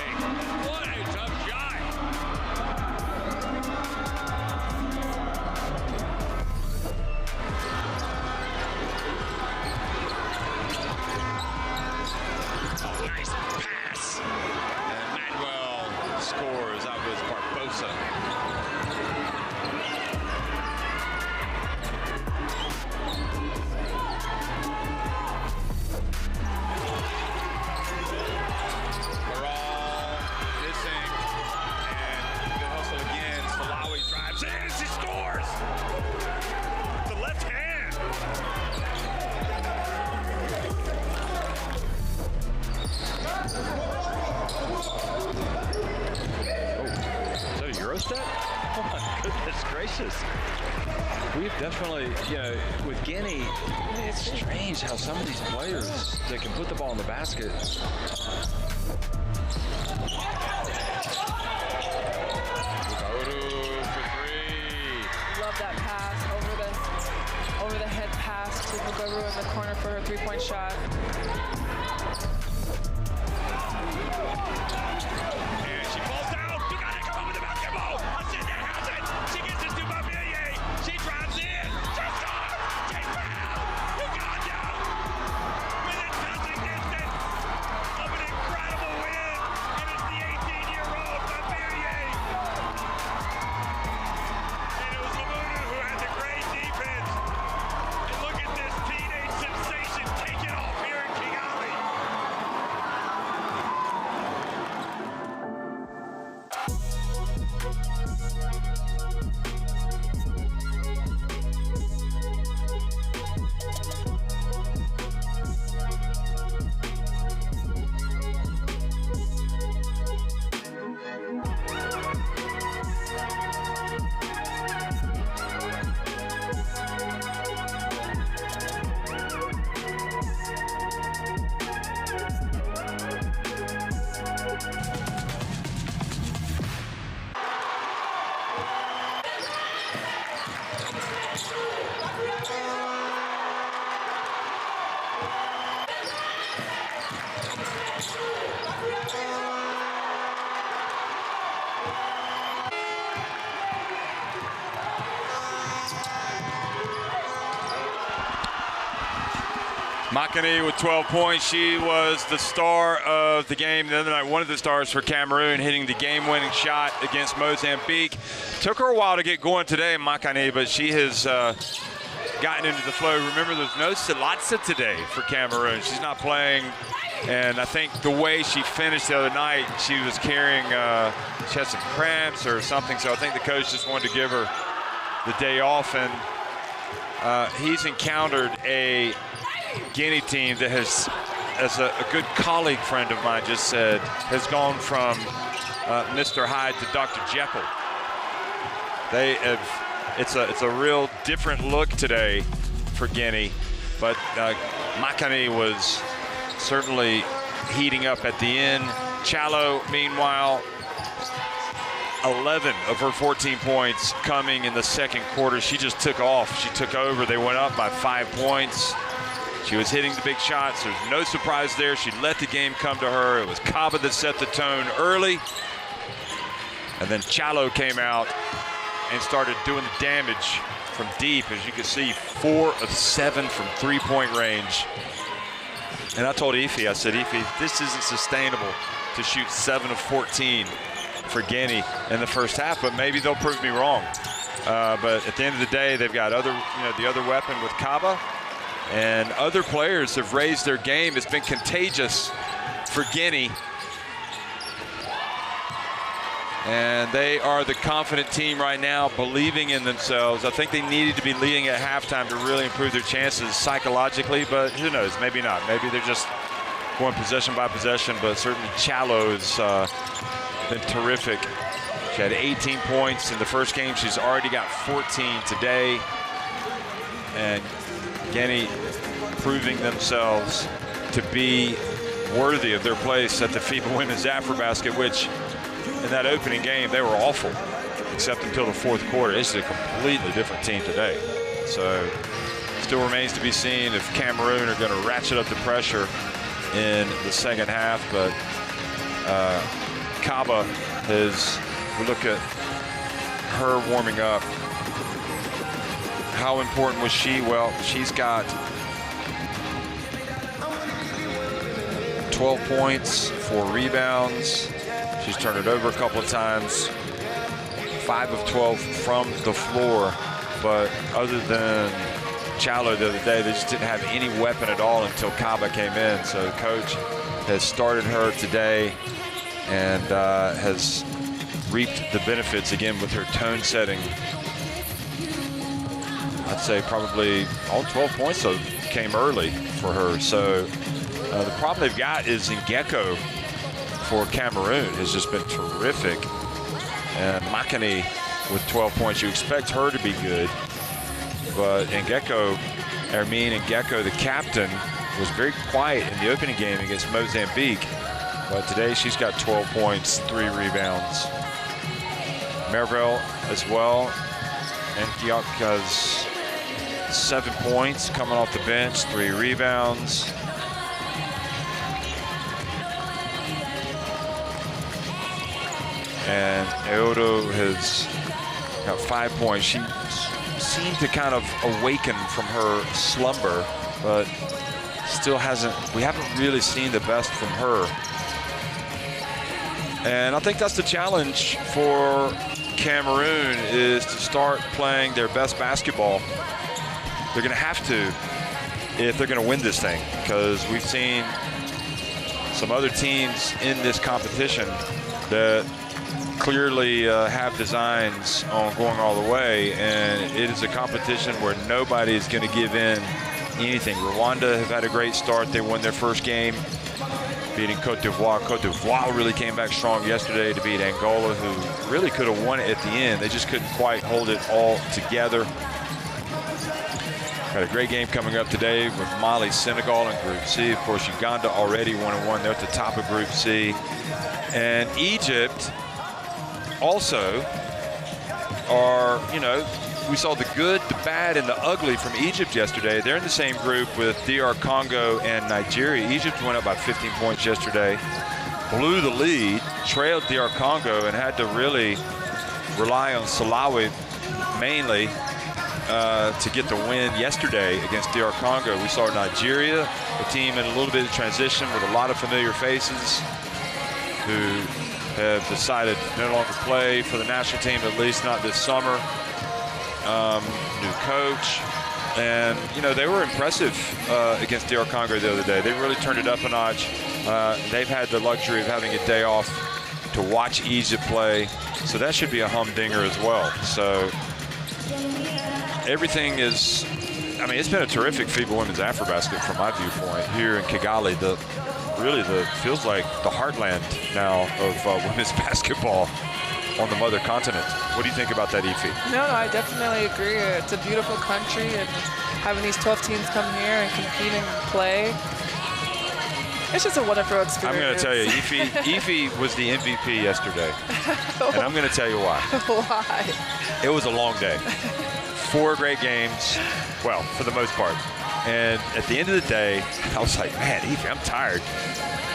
we've definitely, you know, with Guinea, it's strange how some of these players, they can put the ball in the basket. Love that pass over the head pass to Mugaru in the corner for her three-point shot. And she falls down. You gotta come up with the basketball. Ascende has it. She gets it to Mabille. She drives in. She scores. She fouled. Uganda within touching distance of an incredible win. And it's the 18-year-old Mabille. And it was Lamuna who had the great defense. And look at this teenage sensation take it off here in Kigali. Makani with 12 points. She was the star of the game the other night, one of the stars for Cameroon, hitting the game-winning shot against Mozambique. Took her a while to get going today, Makani, but she has gotten into the flow. Remember, there's no Salatsa today for Cameroon. She's not playing, and I think the way she finished the other night, she was carrying, she had some cramps or something, so I think the coach just wanted to give her the day off, and he's encountered a Guinea team that has, as a good colleague friend of mine just said, has gone from Mr. Hyde to Dr. Jekyll. They have, it's a real different look today for Guinea, but Makani was certainly heating up at the end. Chalo, meanwhile, 11 of her 14 points coming in the second quarter. She just took off. She took over. They went up by 5 points. She was hitting the big shots. There's no surprise there. She let the game come to her. It was Kaba that set the tone early. And then Chalo came out and started doing the damage from deep. As you can see, 4 of 7 from three-point range. And I told Ife, I said, Ife, this isn't sustainable to shoot 7 of 14 for Guinea in the first half, but maybe they'll prove me wrong. But at the end of the day, they've got other, the other weapon with Kaba. And other players have raised their game. It's been contagious for Guinea. And they are the confident team right now, believing in themselves. I think they needed to be leading at halftime to really improve their chances psychologically, but who knows, maybe not. Maybe they're just going possession by possession, but certainly Chalo's been terrific. She had 18 points in the first game. She's already got 14 today. And Guinea proving themselves to be worthy of their place at the FIBA Women's AfroBasket, which in that opening game, they were awful, except until the fourth quarter. It's a completely different team today. So still remains to be seen if Cameroon are going to ratchet up the pressure in the second half. But Kaba has, we look at her warming up. How important was she? Well, she's got 12 points, 4 rebounds. She's turned it over a couple of times. 5 of 12 from the floor. But other than Chalo the other day, they just didn't have any weapon at all until Kaba came in. So the coach has started her today and has reaped the benefits again with her tone setting. I'd say probably all 12 points so came early for her. So the problem they've got is Ngeko for Cameroon has just been terrific. And Makani with 12 points. You expect her to be good, but Hermine Ngeko, the captain, was very quiet in the opening game against Mozambique, but today she's got 12 points, 3 rebounds. Merville as well. Antioch has 7 points coming off the bench, 3 rebounds. And Eodo has got 5 points. She seemed to kind of awaken from her slumber, but still we haven't really seen the best from her. And I think that's the challenge for Cameroon, is to start playing their best basketball. They're going to have to if they're going to win this thing, because we've seen some other teams in this competition that clearly have designs on going all the way, and it is a competition where nobody is going to give in anything. Rwanda have had a great start. They won their first game, beating Cote d'Ivoire. Cote d'Ivoire really came back strong yesterday to beat Angola, who really could have won it at the end. They just couldn't quite hold it all together. Got a great game coming up today with Mali, Senegal in Group C. Of course, Uganda already 1-1. They're at the top of Group C. And Egypt also are, we saw the good, the bad, and the ugly from Egypt yesterday. They're in the same group with DR Congo and Nigeria. Egypt went up by 15 points yesterday, blew the lead, trailed DR Congo, and had to really rely on Salawi mainly to get the win yesterday against DR Congo. We saw Nigeria, a team in a little bit of transition with a lot of familiar faces who have decided no longer play for the national team, at least not this summer. New coach, and they were impressive against DR Congo the other day. They really turned it up a notch. They've had the luxury of having a day off to watch Egypt play, so that should be a humdinger as well. So everything is, it's been a terrific FIBA Women's AfroBasket from my viewpoint here in Kigali. Feels like the heartland now of women's basketball on the mother continent. What do you think about that, Ify? No, I definitely agree. It's a beautiful country, and having these 12 teams come here and compete and play, it's just a wonderful experience. I'm going to tell you, Ify was the MVP yesterday, and I'm going to tell you why. Why? It was a long day. 4 great games, well, for the most part. And at the end of the day, I was like, man, Ify, I'm tired.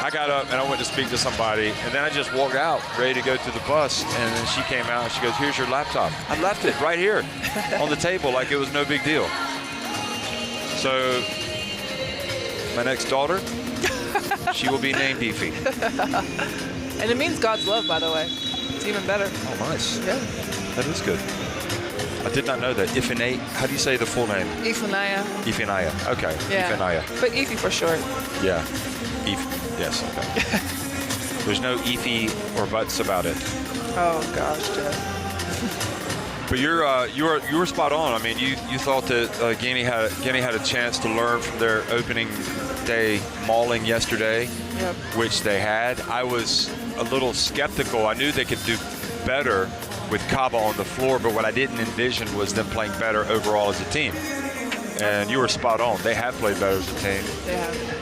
I got up and I went to speak to somebody, and then I just walked out ready to go to the bus, and then she came out and she goes, here's your laptop. I left it right here on the table like it was no big deal. So my next daughter, she will be named Ify. And it means God's love, by the way. It's even better. Oh, nice. Yeah. That is good. I did not know that. Ifinay, how do you say the full name? Ifunaya. Ifinaya. Okay. Yeah. Ifinaya. But Ify for short. Yeah. Yes. Okay. There's no Ify or buts about it. Oh gosh, Jeff. But you were spot on. You thought that Guinea had a chance to learn from their opening day mauling yesterday, Yep. which they had. I was a little skeptical. I knew they could do better with Kaba on the floor, but what I didn't envision was them playing better overall as a team. And you were spot on. They have played better as a team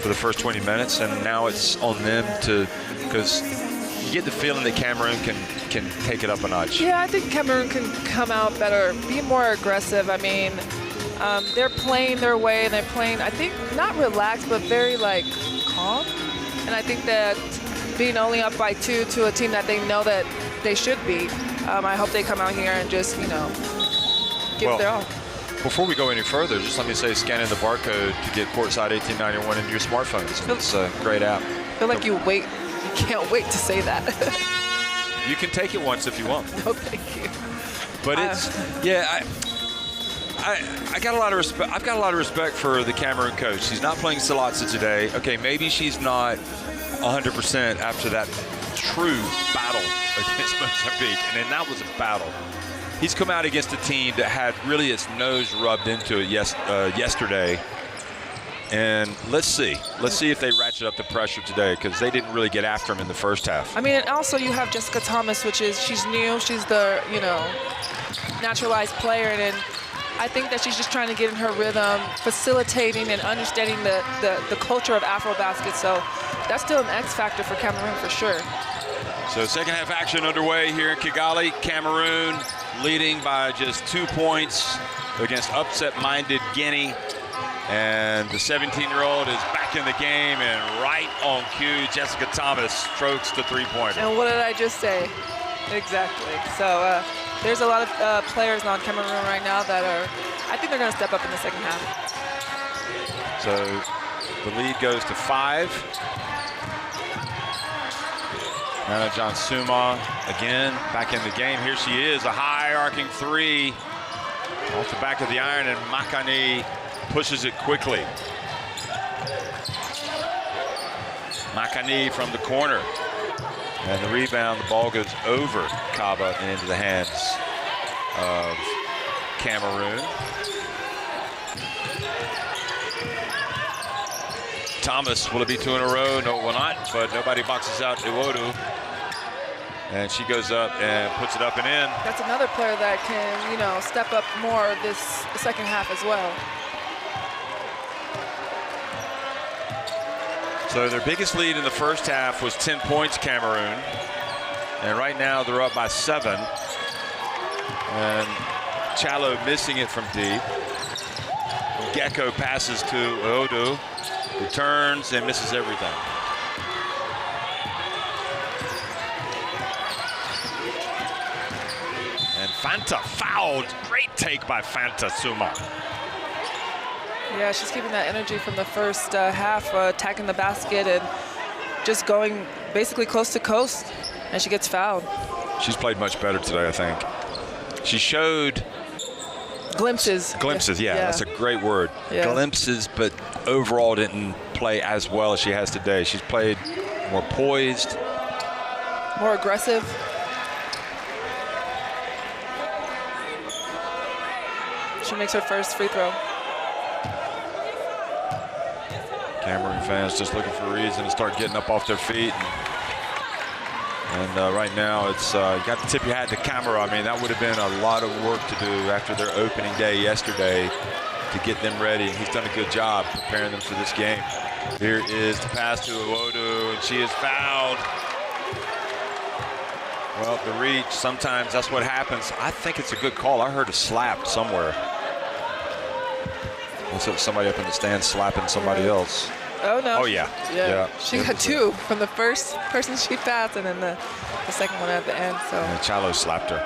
for the first 20 minutes, and now it's on them because you get the feeling that Cameroon can take it up a notch. Yeah, I think Cameroon can come out better, be more aggressive. They're playing their way, and they're playing, I think, not relaxed, but very, calm. And I think that being only up by 2 to a team that they know that they should be, I hope they come out here and just, give their all. Before we go any further, just let me say, scanning the barcode to get Courtside 1891 into your smartphones. It's a great app. I feel like you can't wait to say that. You can take it once if you want. No, thank you. But I got a lot of respect. I've got a lot of respect for the Cameroon coach. She's not playing Salatsa today. Okay, maybe she's not 100% after that true battle against Mozambique, and then that was a battle. He's come out against a team that had really its nose rubbed into it yesterday, And let's see if they ratchet up the pressure today, because they didn't really get after him in the first half. I mean, and also you have Jessica Thomas, she's new. She's the, naturalized player, and I think that she's just trying to get in her rhythm, facilitating and understanding the culture of AfroBasket. So that's still an X factor for Cameroon for sure. So second half action underway here in Kigali. Cameroon leading by just 2 points against upset-minded Guinea. And the 17-year-old is back in the game, and right on cue, Jessica Thomas strokes the three-pointer. And what did I just say? Exactly. So there's a lot of players on Cameroon right now that I think they're going to step up in the second half. So the lead goes to 5. Nana John-Suma again back in the game. Here she is, a high arcing three off the back of the iron, and Makani pushes it quickly. Makani from the corner. And the rebound, the ball goes over Kaba and into the hands of Cameroon. Thomas, will it be 2 in a row? No, it will not, but nobody boxes out Iwodu. And she goes up and puts it up and in. That's another player that can, step up more this second half as well. So their biggest lead in the first half was 10 points, Cameroon. And right now they're up by 7. And Chalo missing it from deep. Gecko passes to Odu, returns and misses everything. And Fanta fouled. Great take by Fanta Suma. Yeah, she's keeping that energy from the first half, attacking the basket and just going basically coast to coast, and she gets fouled. She's played much better today, I think. She showed glimpses. Glimpses, yeah, that's a great word. Yeah. Glimpses, but overall didn't play as well as she has today. She's played more poised, more aggressive. She makes her first free throw. Cameroon fans just looking for a reason to start getting up off their feet. And right now, it's you got to tip your hat to Cameroon. I mean, that would have been a lot of work to do after their opening day yesterday to get them ready. And he's done a good job preparing them for this game. Here is the pass to Iwodu, and she is fouled. Well, the reach, sometimes that's what happens. I think it's a good call. I heard a slap somewhere. Looks like somebody up in the stands slapping somebody else. Oh, no. Oh, yeah. Yeah. She got 2 from the first person she passed, and then the second one at the end. So. And Chalo slapped her.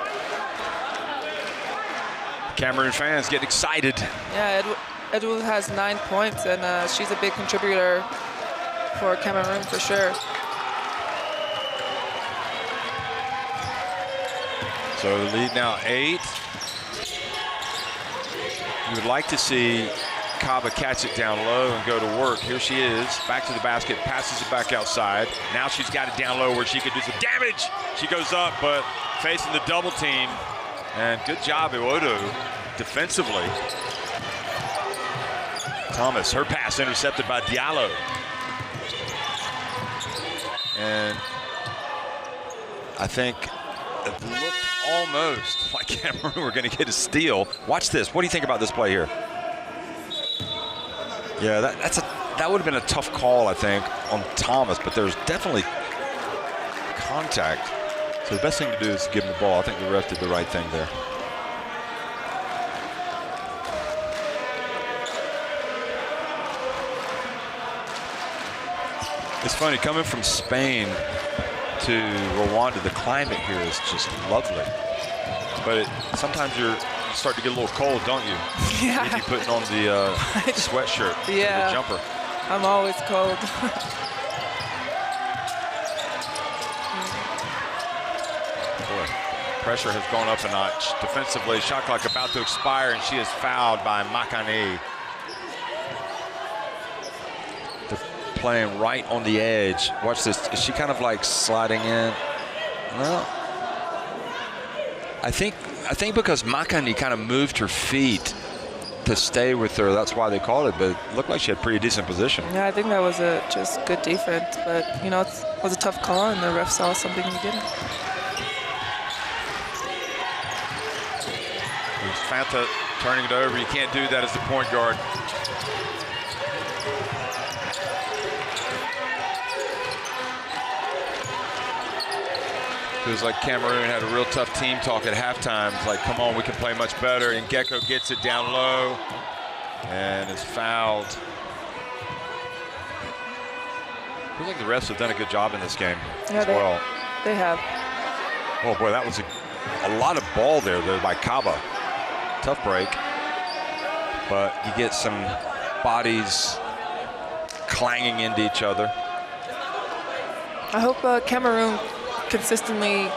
Cameroon fans get excited. Yeah, Edu has 9 points, and she's a big contributor for Cameroon for sure. So the lead now 8. You would like to see Kaba catch it down low and go to work. Here she is, back to the basket, passes it back outside. Now she's got it down low where she could do some damage. She goes up, but facing the double team. And good job, Iwodu, defensively. Thomas, her pass intercepted by Diallo. And I think it looked almost like Cameroon were going to get a steal. Watch this. What do you think about this play here? Yeah, that would have been a tough call, I think, on Thomas, but there's definitely contact. So the best thing to do is give him the ball. I think the ref did the right thing there. It's funny, coming from Spain to Rwanda, the climate here is just lovely. But sometimes you start to get a little cold, don't you? Yeah. You be putting on the sweatshirt, yeah. the jumper. I'm always cold. Boy, pressure has gone up a notch. Defensively, shot clock about to expire, and she is fouled by Makani. They're playing right on the edge. Watch this. Is she kind of like sliding in? No. I think because Makani kind of moved her feet to stay with her. That's why they called it, but it looked like she had pretty decent position. Yeah, I think that was a just good defense, but you know, it was a tough call, and the ref saw something he didn't. There's Fanta turning it over. You can't do that as the point guard. Feels like Cameroon had a real tough team talk at halftime. It's like, come on, we can play much better. And Gecko gets it down low and is fouled. Feels like the refs have done a good job in this game as well. They have. Oh boy, that was a lot of ball there by Kaba. Tough break. But you get some bodies clanging into each other. I hope Cameroon consistently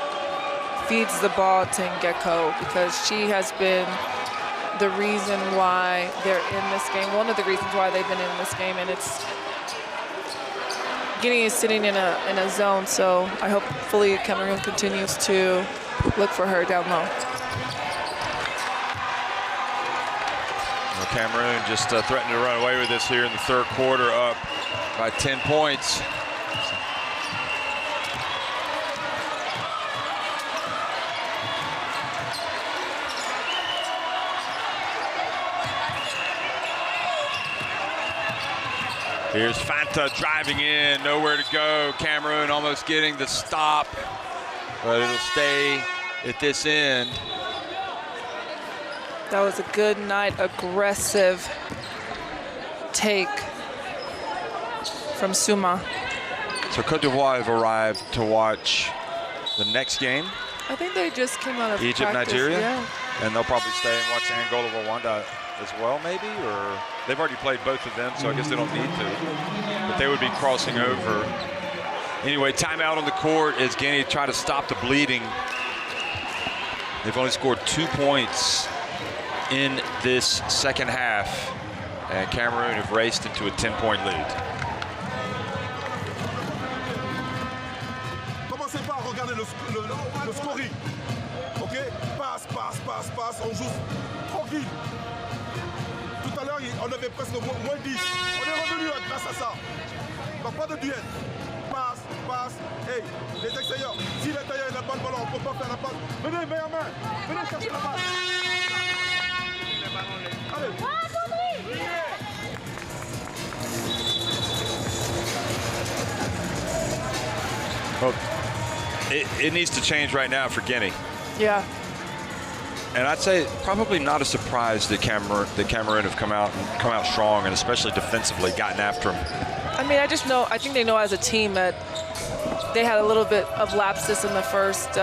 feeds the ball to Ngeko, because she has been the reason why they're in this game. One of the reasons why they've been in this game, and it's Guinea is sitting in a zone, so I hope hopefully Cameroon continues to look for her down low. Well, Cameroon just threatened to run away with this here in the third quarter, up by 10 points. Here's Fanta driving in, nowhere to go. Cameroon almost getting the stop, but it'll stay at this end. That was a good night, aggressive take from Suma. So Côte d'Ivoire have arrived to watch the next game. I think they just came out of Egypt, practice. Nigeria, yeah. And they'll probably stay and watch Angola, Rwanda as well, maybe, or they've already played both of them, so I guess they don't need to. But they would be crossing over. Anyway, timeout on the court as Guinea try to stop the bleeding. They've only scored 2 points in this second half, and Cameroon have raced into a 10-point lead. Commencez pas à regarder le scoring. Ok? Passe, on joue tranquille. Tout à l'heure, on avait presque moins 10. On est revenu grâce à ça. Donc pas de duel. Passe. Hey, les extérieurs. Si l'intérieur n'a pas le ballon, on ne peut pas faire la passe. Venez, main à main. Venez chercher la balle. Allez. Well, it needs to change right now for Guinea. Yeah. And I'd say probably not a surprise that Cameroon have come out strong, and especially defensively gotten after them. I mean, I think they know as a team that they had a little bit of lapses in the first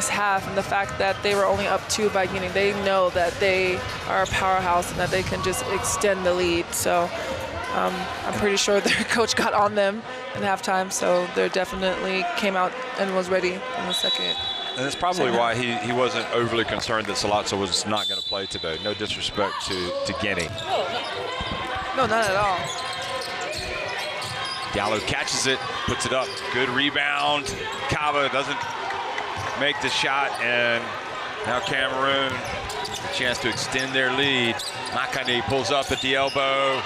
half, and the fact that they were only up 2 by Guinea. They know that they are a powerhouse and that they can just extend the lead. So I'm pretty sure their coach got on them in halftime, so they definitely came out and was ready in the second. And that's probably why he wasn't overly concerned that Salazzo was not going to play today. No disrespect to Guinea. No, not at all. Diallo catches it, puts it up. Good rebound. Kaba doesn't make the shot, and now Cameroon a chance to extend their lead. Makani pulls up at the elbow.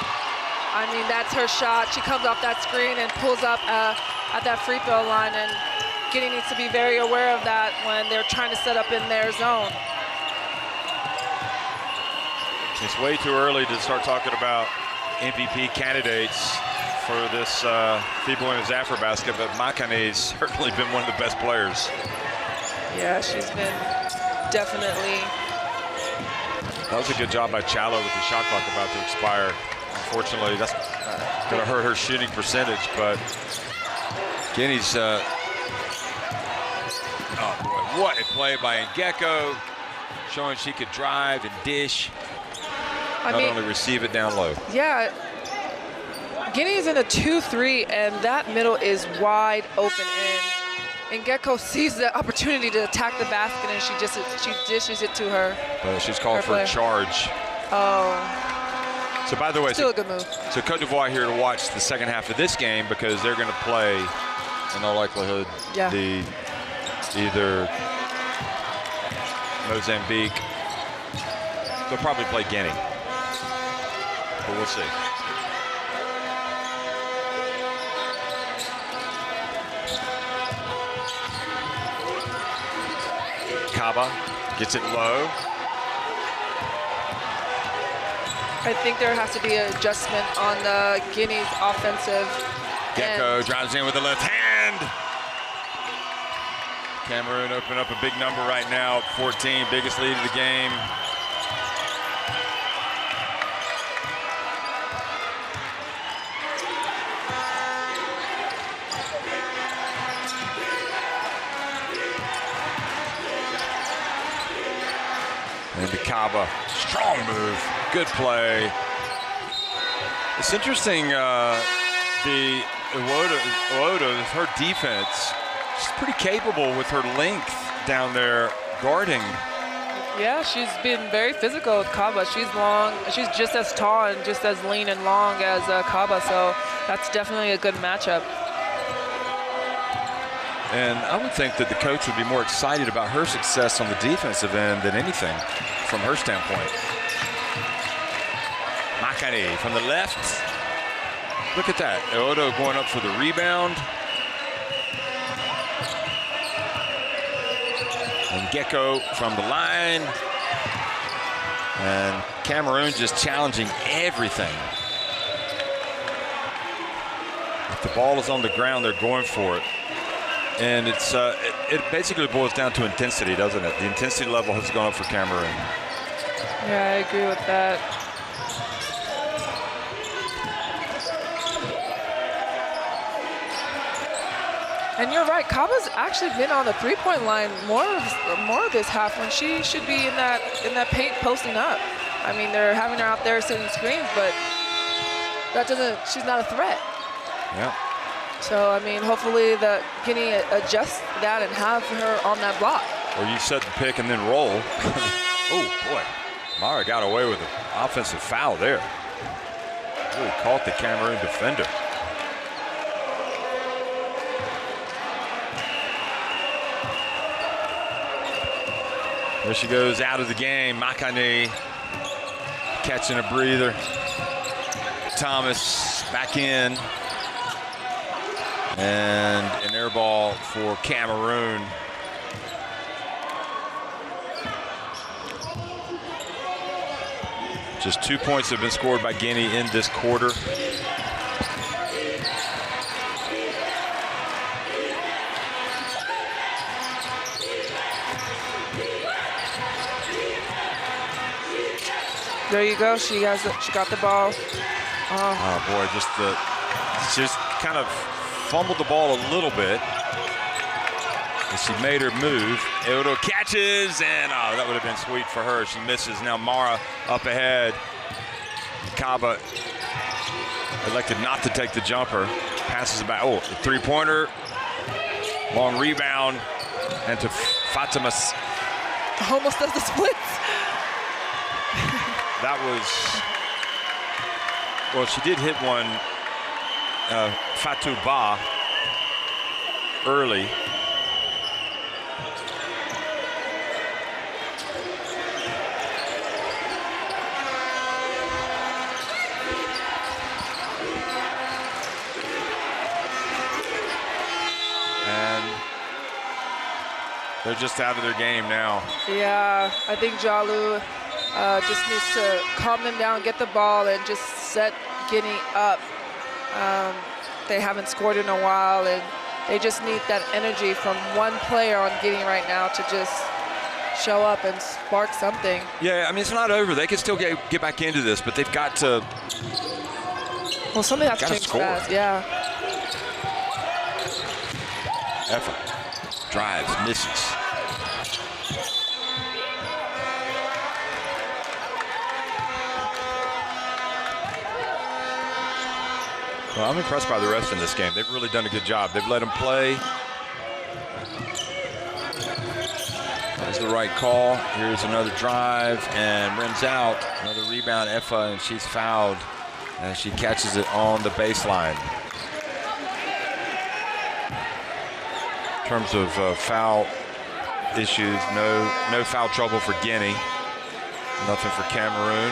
I mean, that's her shot. She comes off that screen and pulls up at that free throw line, and Guinea needs to be very aware of that when they're trying to set up in their zone. It's way too early to start talking about MVP candidates for this FIBA Women's AfroBasket, but Makani's certainly been one of the best players. Yeah, she's been definitely. That was a good job by Chalo with the shot clock about to expire. Unfortunately, that's going to hurt her shooting percentage, but Guinea's, oh boy, what a play by Ngeko, showing she could drive and dish, not only receive it down low. Yeah, Guinea's in a 2-3, and that middle is wide open, and Ngeko sees the opportunity to attack the basket, and she dishes it to her. But she's called for a charge. Oh. So by the way, still a good move. So Côte d'Ivoire here to watch the second half of this game, because they're going to play, in all likelihood, either Mozambique they'll probably play Guinea, but we'll see. Kaba gets it low. I think there has to be an adjustment on the Guinea's offensive Gecko end. drives in with the left hand. Cameroon open up a big number right now, 14, biggest lead of the game. And to Kaba, strong move, good play. It's interesting, the Iwodo, her defense, she's pretty capable with her length down there guarding. Yeah, she's been very physical with Kaba. She's long, she's just as tall and just as lean and long as Kaba, so that's definitely a good matchup. And I would think that the coach would be more excited about her success on the defensive end than anything from her standpoint. Makane from the left. Look at that. Iwodo going up for the rebound. And Gecko from the line. And Cameroon just challenging everything. If the ball is on the ground, they're going for it. And it's it basically boils down to intensity, doesn't it? The intensity level has gone up for Cameroon. Yeah, I agree with that. And you're right, Kaba's actually been on the three-point line more of this half when she should be in that paint posting up. I mean, they're having her out there setting screens, but she's not a threat. Yeah. So, I mean, hopefully the Guinea adjusts that and have her on that block. Or you set the pick and then roll. Oh, boy. Mara got away with an offensive foul there. Really caught the Cameroon defender. There she goes out of the game. Makane catching a breather. Thomas back in. And an air ball for Cameroon. Just 2 points have been scored by Guinea in this quarter. There you go. She got the ball. Oh boy, just kind of fumbled the ball a little bit. And she made her move. Iwodo catches, and that would have been sweet for her. She misses. Now Mara up ahead. Kaba elected not to take the jumper. Passes it back. Oh, the three-pointer. Long rebound. And to Fatima. Almost does the splits. That was, well, she did hit one, Fatou Ba, early. And they're just out of their game now. Yeah, I think Jalu just needs to calm them down, get the ball, and just set Guinea up. They haven't scored in a while, and they just need that energy from one player on Guinea right now to just show up and spark something. Yeah, I mean, it's not over. They can still get back into this, but they've got to. Well, something has to change fast. Yeah. Effort. Drives, misses. Well, I'm impressed by the rest in this game. They've really done a good job. They've let them play. That's the right call. Here's another drive and rims out. Another rebound, Effa, and she's fouled as she catches it on the baseline. In terms of foul issues, no foul trouble for Guinea. Nothing for Cameroon.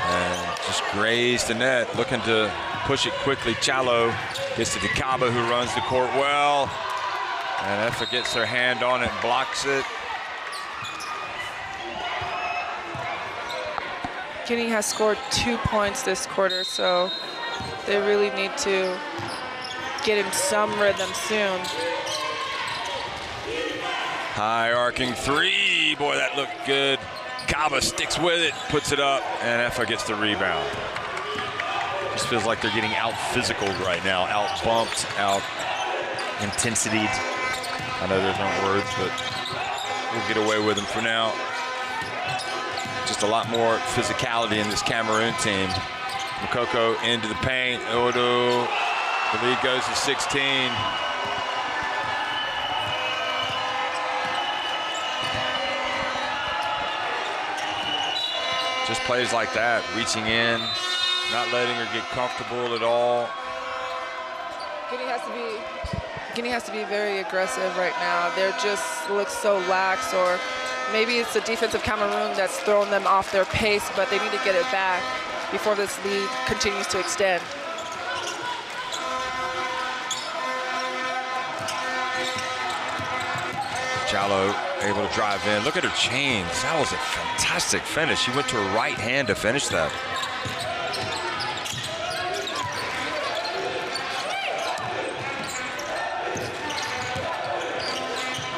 And just grazed the net, looking to push it quickly. Chalo gets to Kaba, who runs the court well. And Efa gets their hand on it and blocks it. Guinea has scored 2 points this quarter, so they really need to get in some rhythm soon. High arcing three. Boy, that looked good. Kaba sticks with it, puts it up, and Efa gets the rebound. Just feels like they're getting out physical right now, out bumped, out intensity. I know there's no words, but we'll get away with them for now. Just a lot more physicality in this Cameroon team. Mokoko into the paint. Odo, the lead goes to 16. Just plays like that, reaching in, not letting her get comfortable at all. Guinea has to be very aggressive right now. They just look so lax, or maybe it's the defense of Cameroon that's throwing them off their pace, but they need to get it back before this lead continues to extend. Chalo able to drive in. Look at her chains. That was a fantastic finish. She went to her right hand to finish that.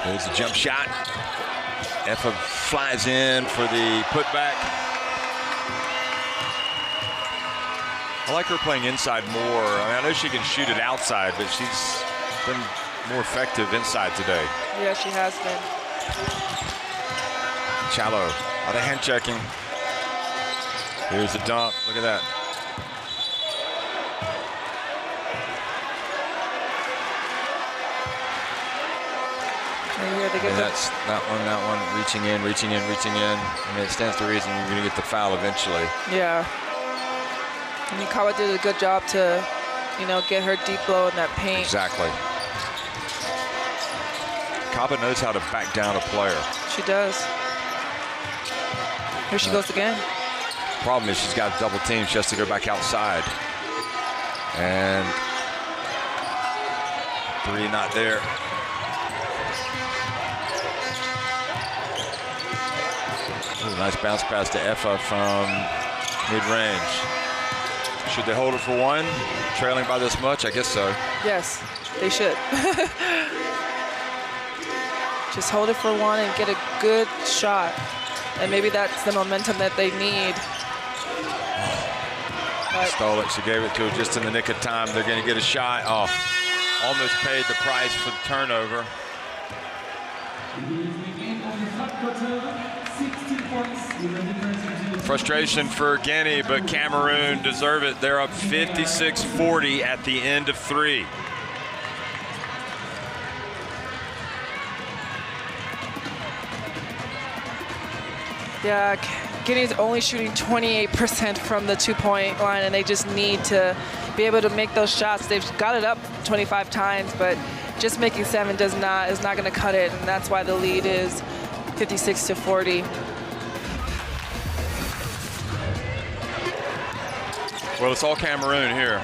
There's a jump shot. Efa flies in for the putback. I like her playing inside more. I know she can shoot it outside, but she's been more effective inside today. Yeah, she has been. Chalo, a lot of hand checking. Here's the dump. Look at that. Here, and that's that one, reaching in. I mean, it stands to reason you're going to get the foul eventually. Yeah. I mean, Kawa did a good job to, get her deep low in that paint. Exactly. Kaba knows how to back down a player. She does. Here she goes again. Problem is she's got a double team. She has to go back outside. And three not there. Ooh, nice bounce pass to Efa from mid-range. Should they hold it for one? Trailing by this much? I guess so. Yes, they should. Just hold it for one and get a good shot. And maybe that's the momentum that they need. Stole it. She gave it to her just in the nick of time. They're going to get a shot. Oh, almost paid the price for the turnover. Frustration for Guinea, but Cameroon deserve it. They're up 56-40 at the end of three. Yeah, Guinea's only shooting 28% from the two-point line, and they just need to be able to make those shots. They've got it up 25 times, but just making 7 is not going to cut it, and that's why the lead is 56-40. Well, it's all Cameroon here.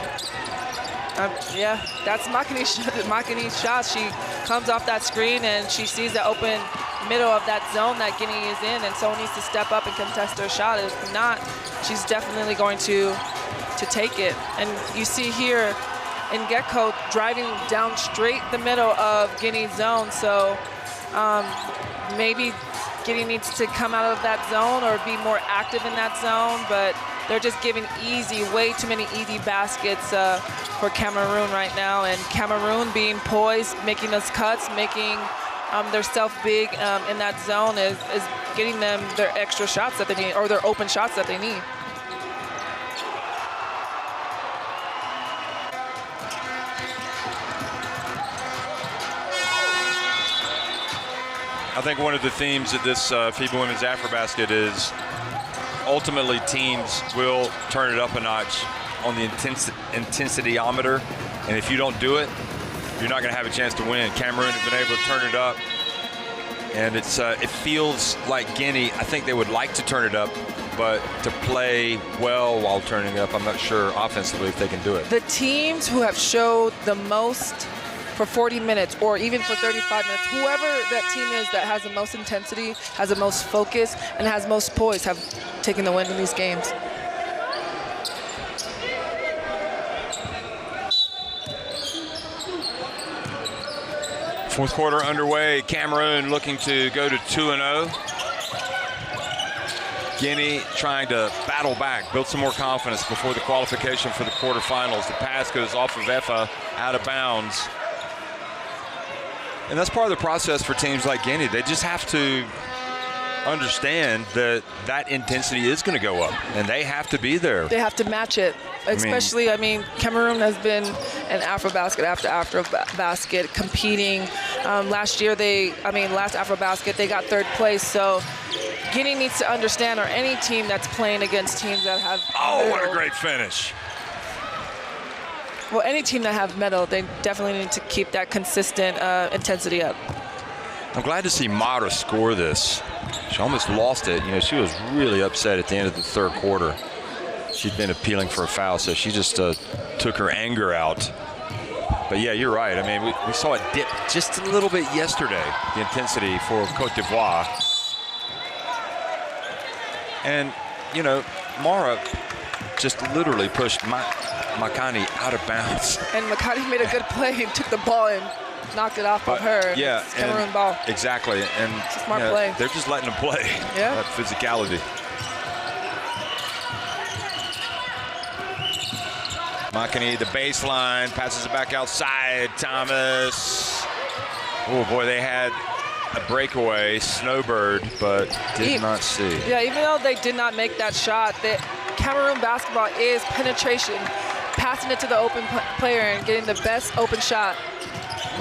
Yeah, that's Makini's shot. She comes off that screen and she sees the open middle of that zone that Guinea is in, and someone needs to step up and contest her shot. If not, she's definitely going to take it. And you see here Ngeko driving down straight the middle of Guinea's zone. So maybe Guinea needs to come out of that zone or be more active in that zone, but they're just giving way too many easy baskets for Cameroon right now. And Cameroon being poised, making those cuts, making their self big in that zone is getting them their extra shots that they need, or their open shots that they need. I think one of the themes of this FIBA Women's AfroBasket is ultimately teams will turn it up a notch on the intensityometer, and if you don't do it, you're not going to have a chance to win. Cameroon has been able to turn it up, and it feels like Guinea, I think they would like to turn it up, but to play well while turning it up, I'm not sure offensively if they can do it. The teams who have showed the most for 40 minutes or even for 35 minutes, whoever that team is that has the most intensity, has the most focus, and has most poise have taken the win in these games. Fourth quarter underway. Cameroon looking to go to 2-0. Guinea trying to battle back, build some more confidence before the qualification for the quarterfinals. The pass goes off of Efa, out of bounds. And that's part of the process for teams like Guinea. They just have to understand that that intensity is going to go up, and they have to be there. They have to match it. Especially, Cameroon has been an AfroBasket after AfroBasket competing. Last AfroBasket, they got third place. So Guinea needs to understand, or any team that's playing against teams that have what a great finish. Well, any team that have medal, they definitely need to keep that consistent intensity up. I'm glad to see Mara score this. She almost lost it. She was really upset at the end of the third quarter. She'd been appealing for a foul, so she just took her anger out. But yeah, you're right. We saw it dip just a little bit yesterday, the intensity for Côte d'Ivoire. And, Mara just literally pushed Makani out of bounds. And Makani made a good play and took the ball and knocked it off of her. Yeah, it's Cameroon ball. Exactly. And it's a smart play. They're just letting them play. Yeah. That physicality. Makani, the baseline, passes it back outside. Thomas. Oh boy, they had a breakaway, snowbird, but did not see. Yeah, even though they did not make that shot, Cameroon basketball is penetration, passing it to the open player and getting the best open shot.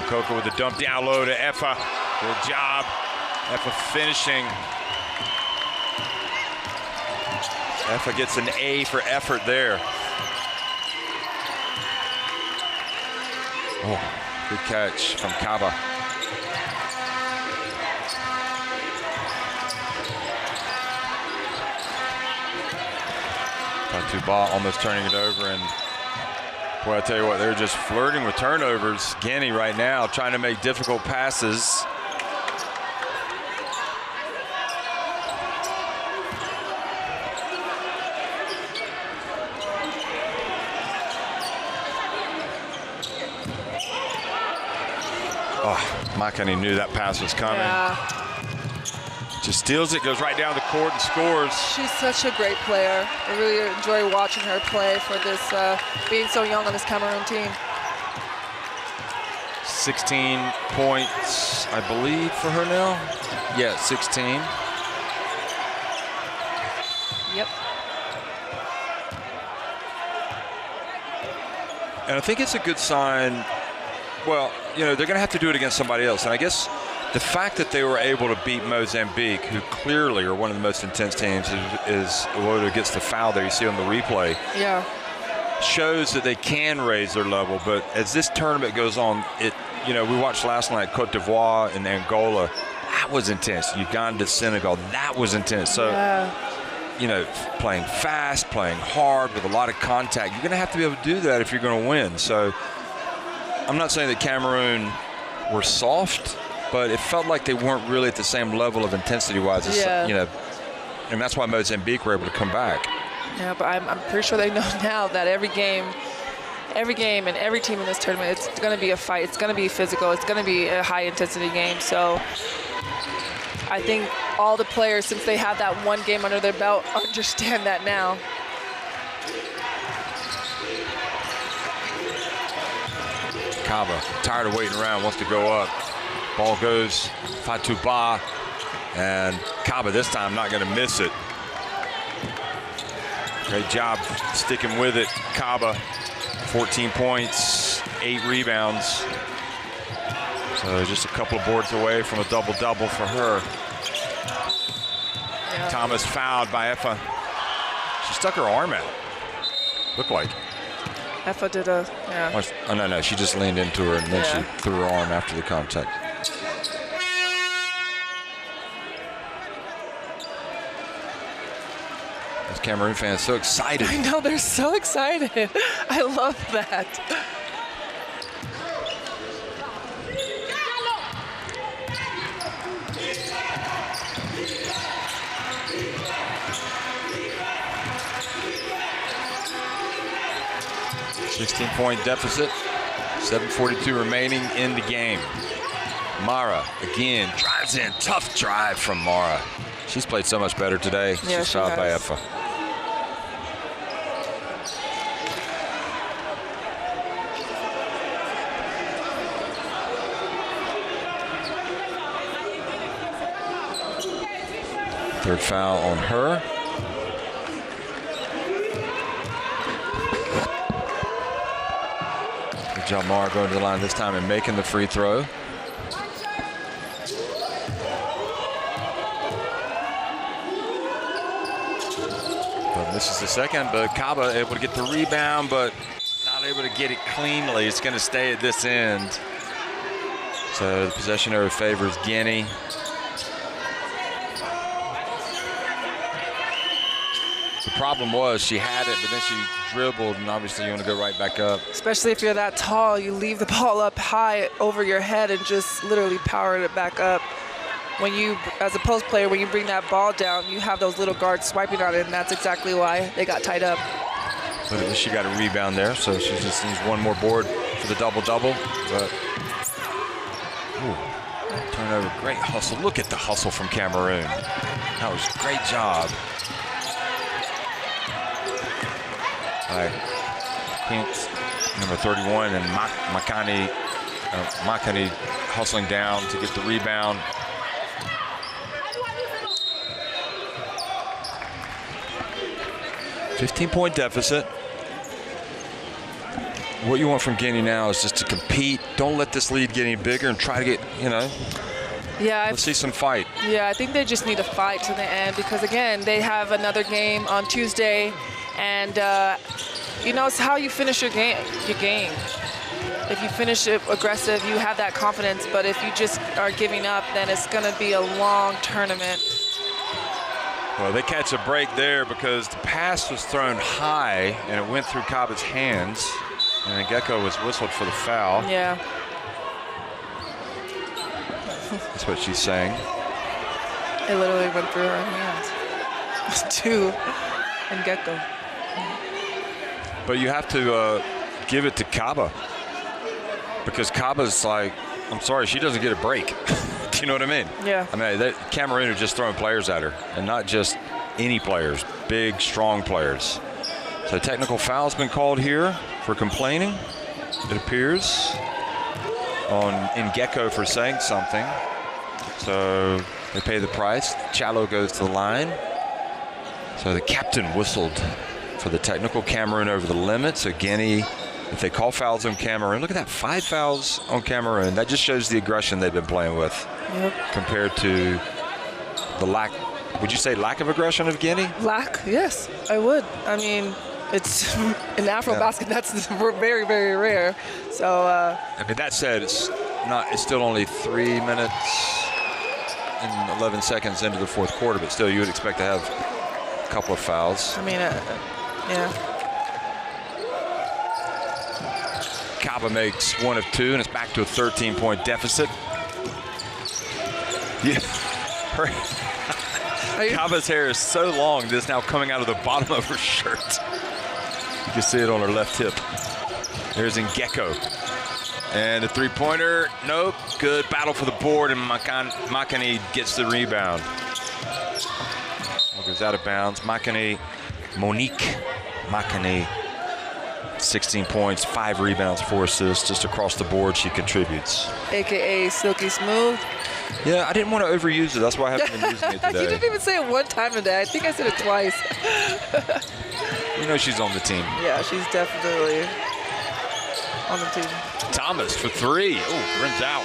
Coco with the dump down low to Efa. Good job. Efa finishing. Efa gets an A for effort there. Oh, good catch from Kaba. Tuba almost turning it over, and boy, I tell you what, they're just flirting with turnovers. Guinea right now trying to make difficult passes. Oh, Makani knew that pass was coming. Yeah. Just steals it, goes right down the court and scores. She's such a great player. I really enjoy watching her play for this, being so young on this Cameroon team. 16 points, I believe, for her now. Yeah, 16. Yep. And I think it's a good sign. Well, they're going to have to do it against somebody else. And I guess the fact that they were able to beat Mozambique, who clearly are one of the most intense teams, is Iwodo gets the foul there you see on the replay. Yeah. Shows that they can raise their level. But as this tournament goes on, we watched last night Côte d'Ivoire and Angola. That was intense. Uganda, Senegal, that was intense. So, playing fast, playing hard with a lot of contact. You're going to have to be able to do that if you're going to win. So I'm not saying that Cameroon were soft, but it felt like they weren't really at the same level of intensity-wise. Yeah. And that's why Mozambique were able to come back. Yeah, but I'm pretty sure they know now that every game and every team in this tournament, it's going to be a fight. It's going to be physical. It's going to be a high-intensity game. So I think all the players, since they have that one game under their belt, understand that now. Kaba, tired of waiting around, wants to go up. Ball goes Fatuba, and Kaba this time not going to miss it. Great job sticking with it, Kaba. 14 points, 8 rebounds. So just a couple of boards away from a double-double for her. Yeah. Thomas fouled by Efa. She stuck her arm out. Looked like. Effa did a, yeah. Oh, no, she just leaned into her and then she threw her arm after the contact. Those Cameroon fans so excited. I know, they're so excited. I love that. $16-point deficit, 7:42 remaining in the game. Mara again drives in, tough drive from Mara. She's played so much better today. Yeah, She's fouled by Effa. Third foul on her. Good job, Mara, going to the line this time and making the free throw. But misses the second, but Kaba able to get the rebound, but not able to get it cleanly. It's going to stay at this end. So the possession area favors Guinea. The problem was she had it, but then she dribbled, and obviously you want to go right back up. Especially if you're that tall, you leave the ball up high over your head and just literally power it back up. When you, as a post player, when you bring that ball down, you have those little guards swiping on it, and that's exactly why they got tied up. But at least she got a rebound there, so she just needs one more board for the double-double. But turnover, great hustle. Look at the hustle from Cameroon. That was a great job. Pinks, number 31, and Makani hustling down to get the rebound. $15-point deficit. What you want from Guinea now is just to compete. Don't let this lead get any bigger and try to get, Yeah, let's see some fight. Yeah, I think they just need to fight to the end because, again, they have another game on Tuesday. And, it's how you finish your game. If you finish it aggressive, you have that confidence. But if you just are giving up, then it's going to be a long tournament. Well, they catch a break there because the pass was thrown high, and it went through Kaba's hands. And then Gecko was whistled for the foul. Yeah. That's what she's saying. It literally went through her hands. Two. And Gecko. But you have to give it to Kaba because Kaba's like, I'm sorry, she doesn't get a break. Do you know what I mean? Yeah. I mean, Cameroon are just throwing players at her, and not just any players, big, strong players. So technical foul's been called here for complaining, it appears, in Gecko for saying something. So they pay the price. Chalo goes to the line. So the captain whistled for the technical. Cameroon over the limit. So Guinea, if they call fouls on Cameroon, look at that, 5 fouls on Cameroon. That just shows the aggression they've been playing with compared to the lack, would you say lack of aggression of Guinea? Lack, yes, I would. I mean, it's in AfroBasket, that's very, very rare. So. I mean, that said, it's still only 3 minutes and 11 seconds into the fourth quarter, but still you would expect to have a couple of fouls. I mean, yeah. Kaba makes 1 of 2, and it's back to a 13-point deficit. Yeah. Kaba's hair is so long that it's now coming out of the bottom of her shirt. You can see it on her left hip. There's Ngeko. And a three-pointer, nope. Good battle for the board, and Makani gets the rebound. Goes out of bounds. Monique Makani, 16 points, 5 rebounds, 4 assists. Just across the board, she contributes. AKA Silky Smooth. Yeah, I didn't want to overuse it. That's why I haven't been using it today. You didn't even say it one time today. I think I said it twice. She's on the team. Yeah, she's definitely on the team. Thomas for 3. Oh, rims out.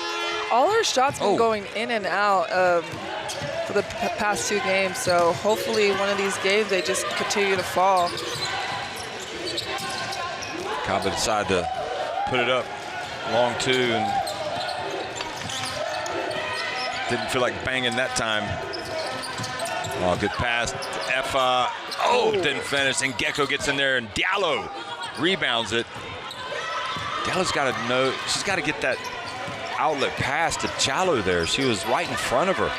all her shots been going in and out for the past 2 games. So hopefully one of these games they just continue to fall. Kaba decided to put it up long 2 and didn't feel like banging that time. Oh, good pass. Effa. Oh, didn't finish. And Gecko gets in there, and Diallo rebounds it. Diallo's got to know, she's got to get that outlet pass to Chalo there. She was right in front of her.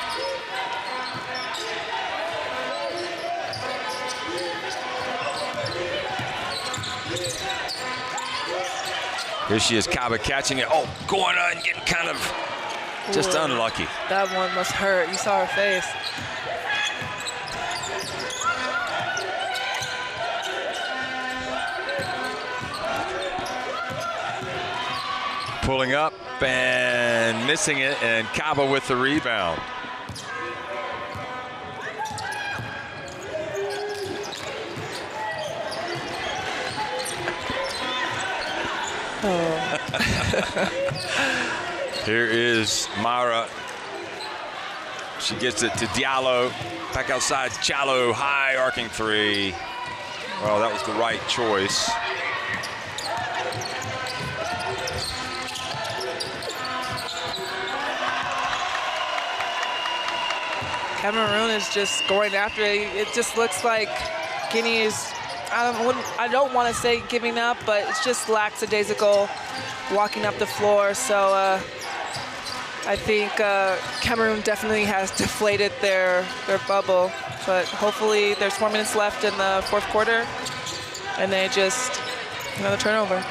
Here she is, Kaba catching it. Oh, going on and getting kind of just unlucky. That one must hurt. You saw her face. Pulling up and missing it, and Kaba with the rebound. Here is Mara. She gets it to Diallo. Back outside, Chalo, high arcing 3. Well, that was the right choice. Cameroon is just going after it. It just looks like Guinea is, I don't want to say giving up, but it's just lackadaisical walking up the floor. So I think Cameroon definitely has deflated their bubble, but hopefully there's 4 minutes left in the 4th quarter and they just, another turnover.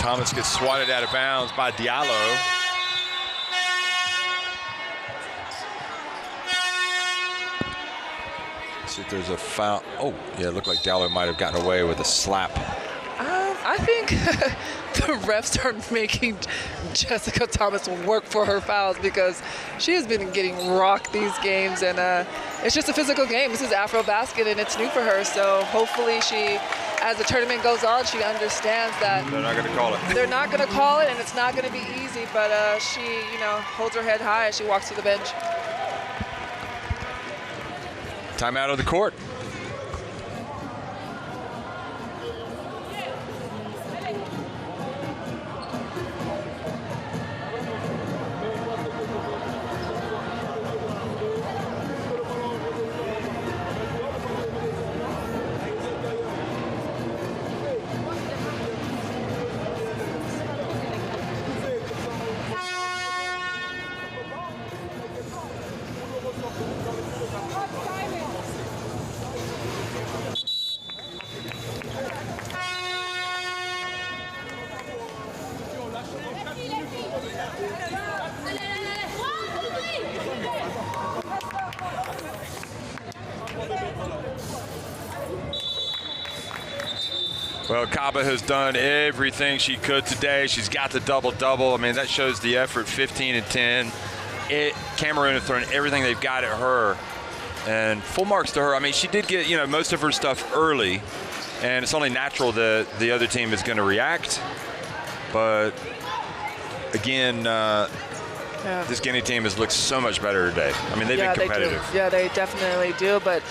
Thomas gets swatted out of bounds by Diallo. See if there's a foul. Oh, yeah, it looked like Diallo might have gotten away with a slap. I think the refs are making Jessica Thomas work for her fouls because she has been getting rocked these games, and it's just a physical game. This is AfroBasket, and it's new for her. So hopefully she, as the tournament goes on, she understands that They're not going to call it. They're not going to call it, and it's not going to be easy. But she, holds her head high as she walks to the bench. Timeout on the court. Well, Kaba has done everything she could today. She's got the double-double. I mean, that shows the effort, 15 and 10. Cameroon have thrown everything they've got at her, and full marks to her. I mean, she did get, most of her stuff early, and it's only natural that the other team is going to react. But, again, this Guinea team has looked so much better today. I mean, they've been competitive. They definitely do, but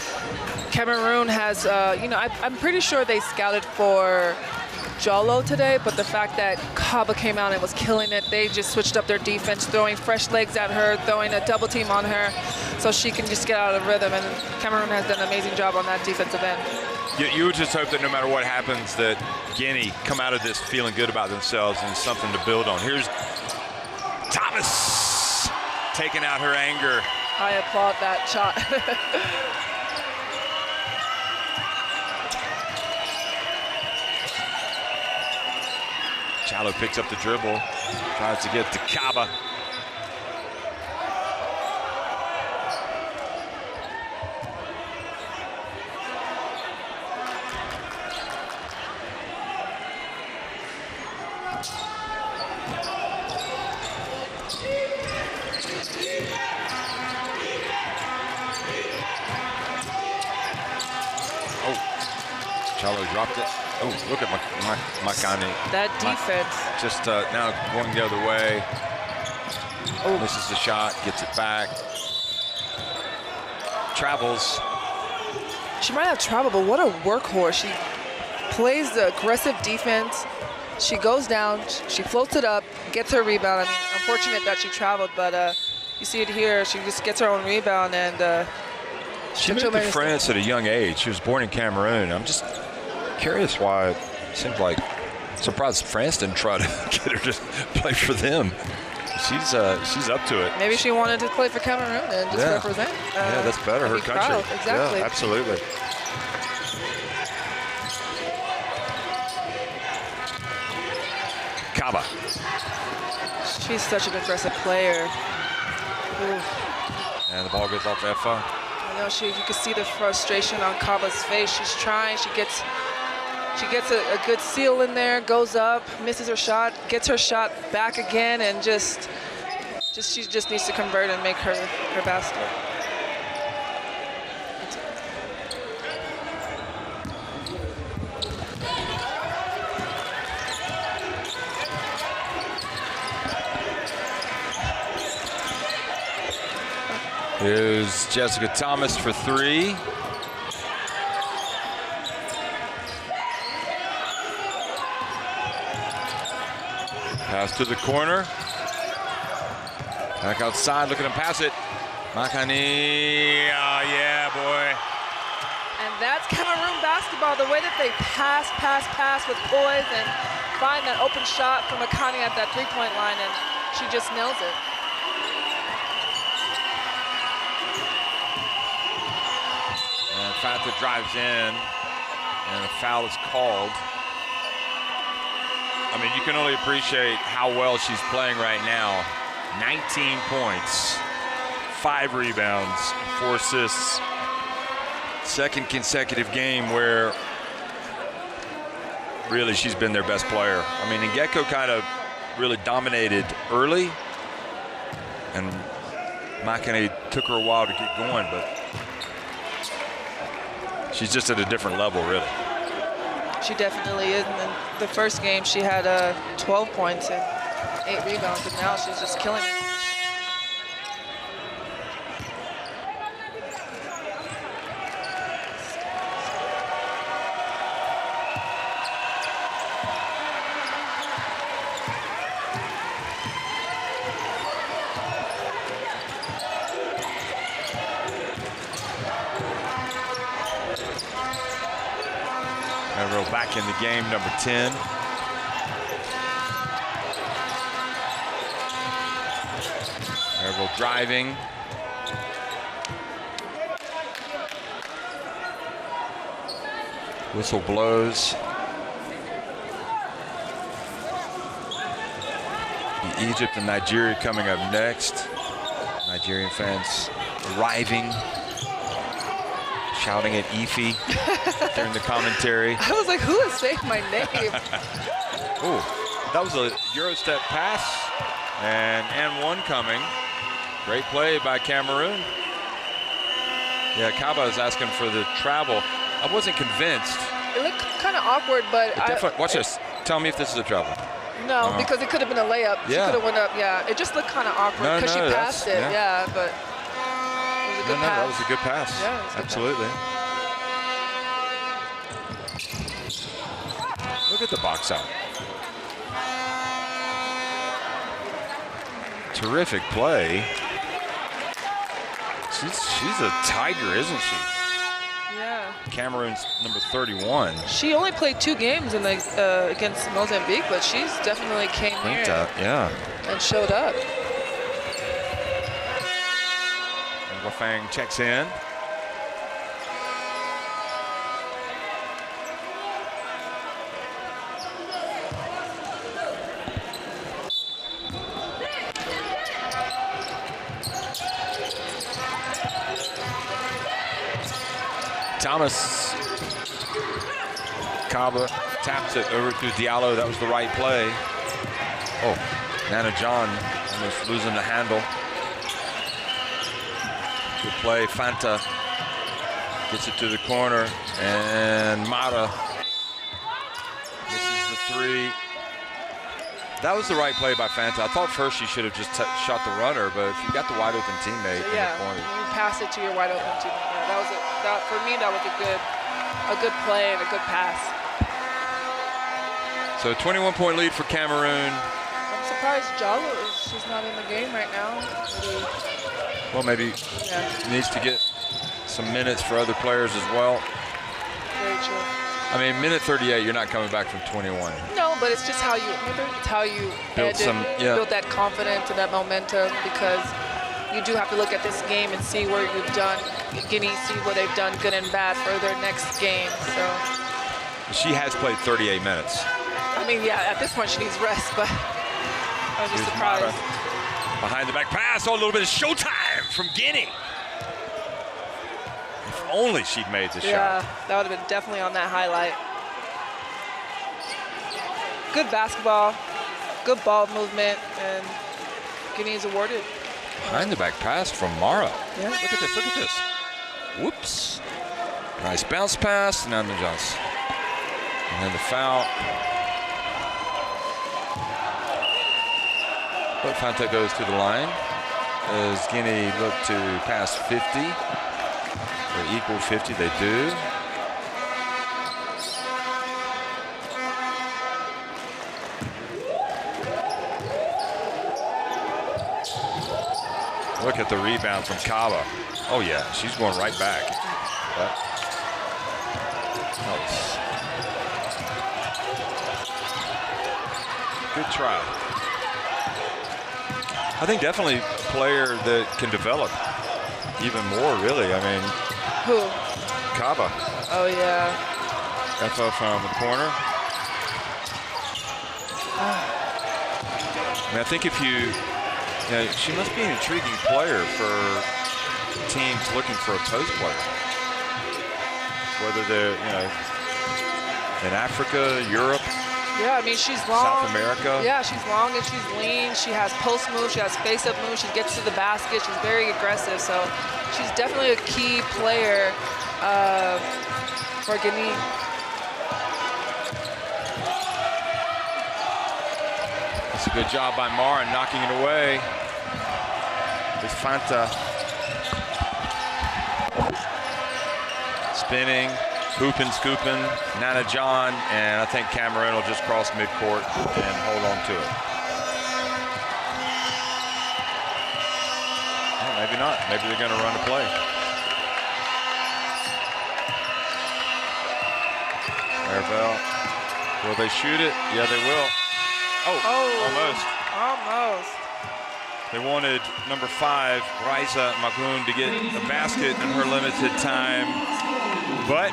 Cameroon has, I'm pretty sure they scouted for Jolo today, but the fact that Kaba came out and was killing it, they just switched up their defense, throwing fresh legs at her, throwing a double team on her so she can just get out of rhythm, and Cameroon has done an amazing job on that defensive end. You would just hope that no matter what happens, that Guinea come out of this feeling good about themselves and something to build on. Here's Thomas taking out her anger. I applaud that shot. Chalo picks up the dribble, tries to get to Kaba. Oh, Chalo dropped it. Oh, look at Makani. That defense. Just now going the other way. Oh. Misses the shot, gets it back. Travels. She might have traveled, but what a workhorse. She plays the aggressive defense. She goes down, she floats it up, gets her rebound. I mean, unfortunate that she traveled, but you see it here. She just gets her own rebound, and she moved to France at a young age. She was born in Cameroon. I'm just curious why it seems like surprised France didn't try to get her to play for them. She's up to it. Maybe she wanted to play for Cameroon and just represent. Yeah, that's better. Her country. Proud. Exactly. Yeah, absolutely. Kaba. She's such an aggressive player. Ooh. And the ball goes off to FI. I know you can see the frustration on Kaba's face. She's trying. She gets a good seal in there, goes up, misses her shot, gets her shot back again, and she just needs to convert and make her basket. Here's Jessica Thomas for three. Pass to the corner. Back outside, look at him pass it. Makani, oh yeah, boy. And that's Cameroon basketball, the way that they pass with poise and find that open shot from Makani at that three-point line, and she just nails it. And Fata drives in, and a foul is called. I mean, you can only appreciate how well she's playing right now. 19 points, 5 rebounds, 4 assists. Second consecutive game where really she's been their best player. I mean, Ngeko kind of really dominated early, and Makani took her a while to get going, but she's just at a different level, really. She definitely is. And then the first game, she had 12 points and 8 rebounds, and now she's just killing it. Back in the game, number 10. Maribel driving. Whistle blows. Egypt and Nigeria coming up next. Nigerian fans arriving, shouting at Ife during the commentary. I was like, who is saying my name? Oh, that was a Eurostep pass, and one coming. Great play by Cameroon. Yeah, Kaba is asking for the travel. I wasn't convinced. It looked kind of awkward, but watch this. Tell me if this is a travel. No, because it could have been a layup. Yeah. She could have went up. Yeah, it just looked kind of awkward because she passed it. Yeah, but it was a good pass. That was a good pass. Yeah, it was a good absolutely. Pass. Look at the box out. Terrific play. She's a tiger, isn't she? Yeah. Cameroon's number 31. She only played 2 games in the against Mozambique, but she's definitely came here and showed up. And Wafang checks in. Thomas, Kaba taps it over to Diallo. That was the right play. Oh, Nana John almost losing the handle. Good play. Fanta gets it to the corner, and Mata three. That was the right play by Fanta. I thought first she should have just shot the runner, but if you got the wide open teammate in the corner. You pass it to your wide open teammate. Yeah, for me, that was a good play and a good pass. So a 21-point lead for Cameroon. I'm surprised Jallo is just not in the game right now. Maybe needs to get some minutes for other players as well. Very true. I mean, minute 38, you're not coming back from 21. No, but it's just how you build that confidence and that momentum, because you do have to look at this game and see where you've done, Guinea, see where they've done good and bad for their next game. So she has played 38 minutes. I mean, yeah, at this point she needs rest, but I was just surprised. Behind the back pass, a little bit of showtime from Guinea. If only she'd made the shot. Yeah, that would have been definitely on that highlight. Good basketball, good ball movement, and Guinea's awarded. Behind the back pass from Mara. Yeah. Look at this, look at this. Whoops. Nice bounce pass, Nanda Johnson. And then the foul. But Fanta goes to the line as Guinea look to pass 50. Or equal 50, they do. Look at the rebound from Kaba. Oh yeah, she's going right back. Good try. I think definitely a player that can develop even more, really. I mean, who? Kaba. Oh yeah. FO from the corner. I mean, I think if you know, she must be an intriguing player for teams looking for a post player. Whether they're, in Africa, Europe. Yeah, I mean, she's long. South America. Yeah, she's long and she's lean. She has post moves. She has face-up moves. She gets to the basket. She's very aggressive. So she's definitely a key player for Guinea. That's a good job by Mara knocking it away. With Fanta spinning, hooping, scooping, Nana John, and I think Cameroon will just cross midcourt and hold on to it. Well, maybe not. Maybe they're going to run a play. Marvell. Will they shoot it? Yeah, they will. Oh, almost. Almost. They wanted number 5, Raisa Magoon, to get a basket in her limited time. But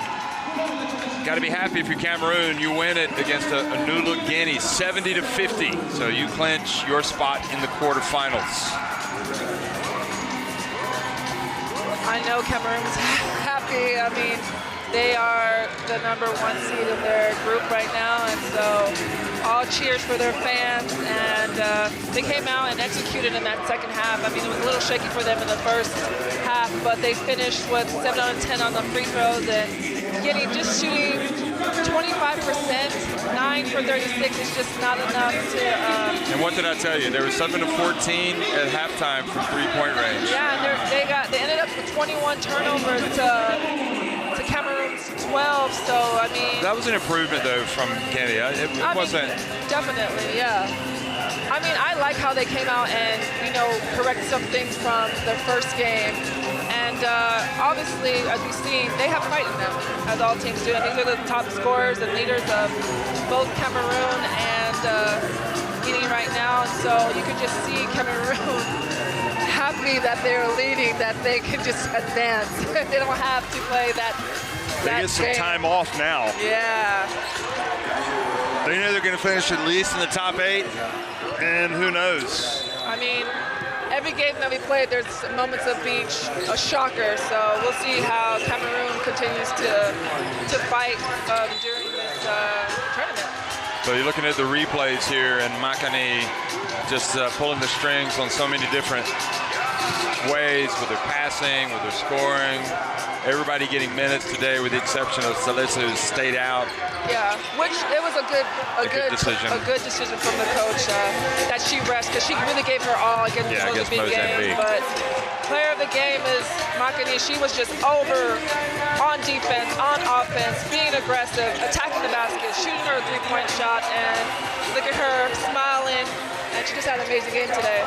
got to be happy if you're Cameroon. You win it against a new look Guinea, 70-50. So you clinch your spot in the quarterfinals. I know Cameroon's happy. I mean, they are the #1 seed in their group right now, and so all cheers for their fans. And they came out and executed in that second half. I mean, it was a little shaky for them in the first half, but they finished with 7 out of 10 on the free throws, and Guinea just shooting 25%, 9 for 36 is just not enough to. And what did I tell you? They were 7 of 14 at halftime from three-point range. Yeah, and they ended up with 21 turnovers to Cameroon's 12. So I mean, that was an improvement though from Guinea. It wasn't. Definitely, yeah. I mean, I like how they came out and correct some things from their first game. And obviously, as we've seen, they have fight in them, as all teams do. I think they're the top scorers and leaders of both Cameroon and Guinea right now. And so you can just see Cameroon happy that they're leading, that they can just advance. They don't have to play that They get some game. time off now. Yeah. They know they're going to finish at least in the top 8, and who knows? I mean, every game that we played, there's moments of being a shocker. So we'll see how Cameroon continues to fight during this tournament. So you're looking at the replays here, and Makani just pulling the strings on so many different ways with their passing, with their scoring. Everybody getting minutes today, with the exception of Salisa, who stayed out. Yeah, which it was a good decision from the coach that she rests, because she really gave her all against the Mozambique game. But player of the game is Makani. She was just over on defense, on offense, being aggressive, attacking the basket, shooting her a three-point shot, and look at her smiling. And she just had an amazing game today.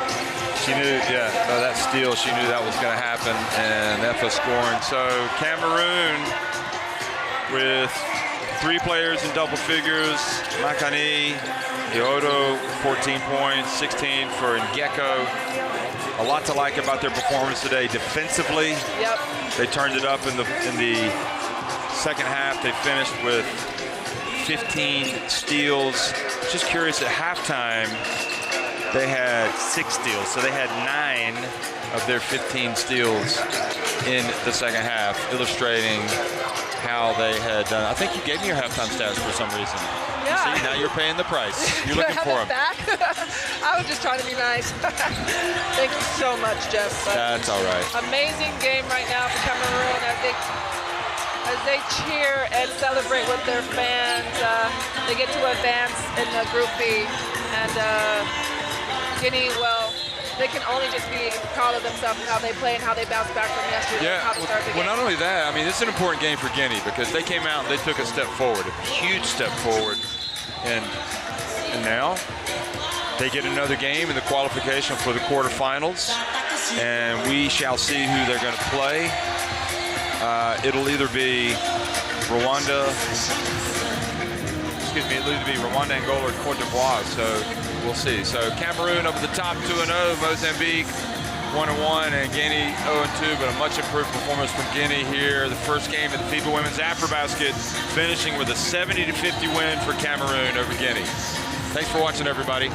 She knew, that steal, she knew that was going to happen, and Efa scoring. So Cameroon with 3 players in double figures. Makani, Yodo, 14 points, 16 for Ngeko. A lot to like about their performance today. Defensively, they turned it up in the second half. They finished with 15 steals. Just curious, at halftime, they had 6 steals, so they had 9 of their 15 steals in the second half, illustrating how they had done. I think you gave me your halftime stats for some reason. Yeah. See, now you're paying the price. You're looking for them. Back? I was just trying to be nice. Thank you so much, Jeff. That's all right. Amazing game right now for Cameroon as they cheer and celebrate with their fans. They get to advance in the Group B, and Guinea, well, they can only just be proud of themselves and how they play and how they bounce back from yesterday. Yeah, well, not only that, I mean, this is an important game for Guinea, because they came out and they took a step forward, a huge step forward. And now they get another game in the qualification for the quarterfinals, and we shall see who they're going to play. It'll either be Rwanda, Angola, or Cote d'Ivoire, so we'll see. So Cameroon up at the top, 2-0, Mozambique 1-1, and Guinea 0-2, but a much improved performance from Guinea here. The first game of the FIBA Women's AfroBasket, finishing with a 70-50 win for Cameroon over Guinea. Thanks for watching, everybody.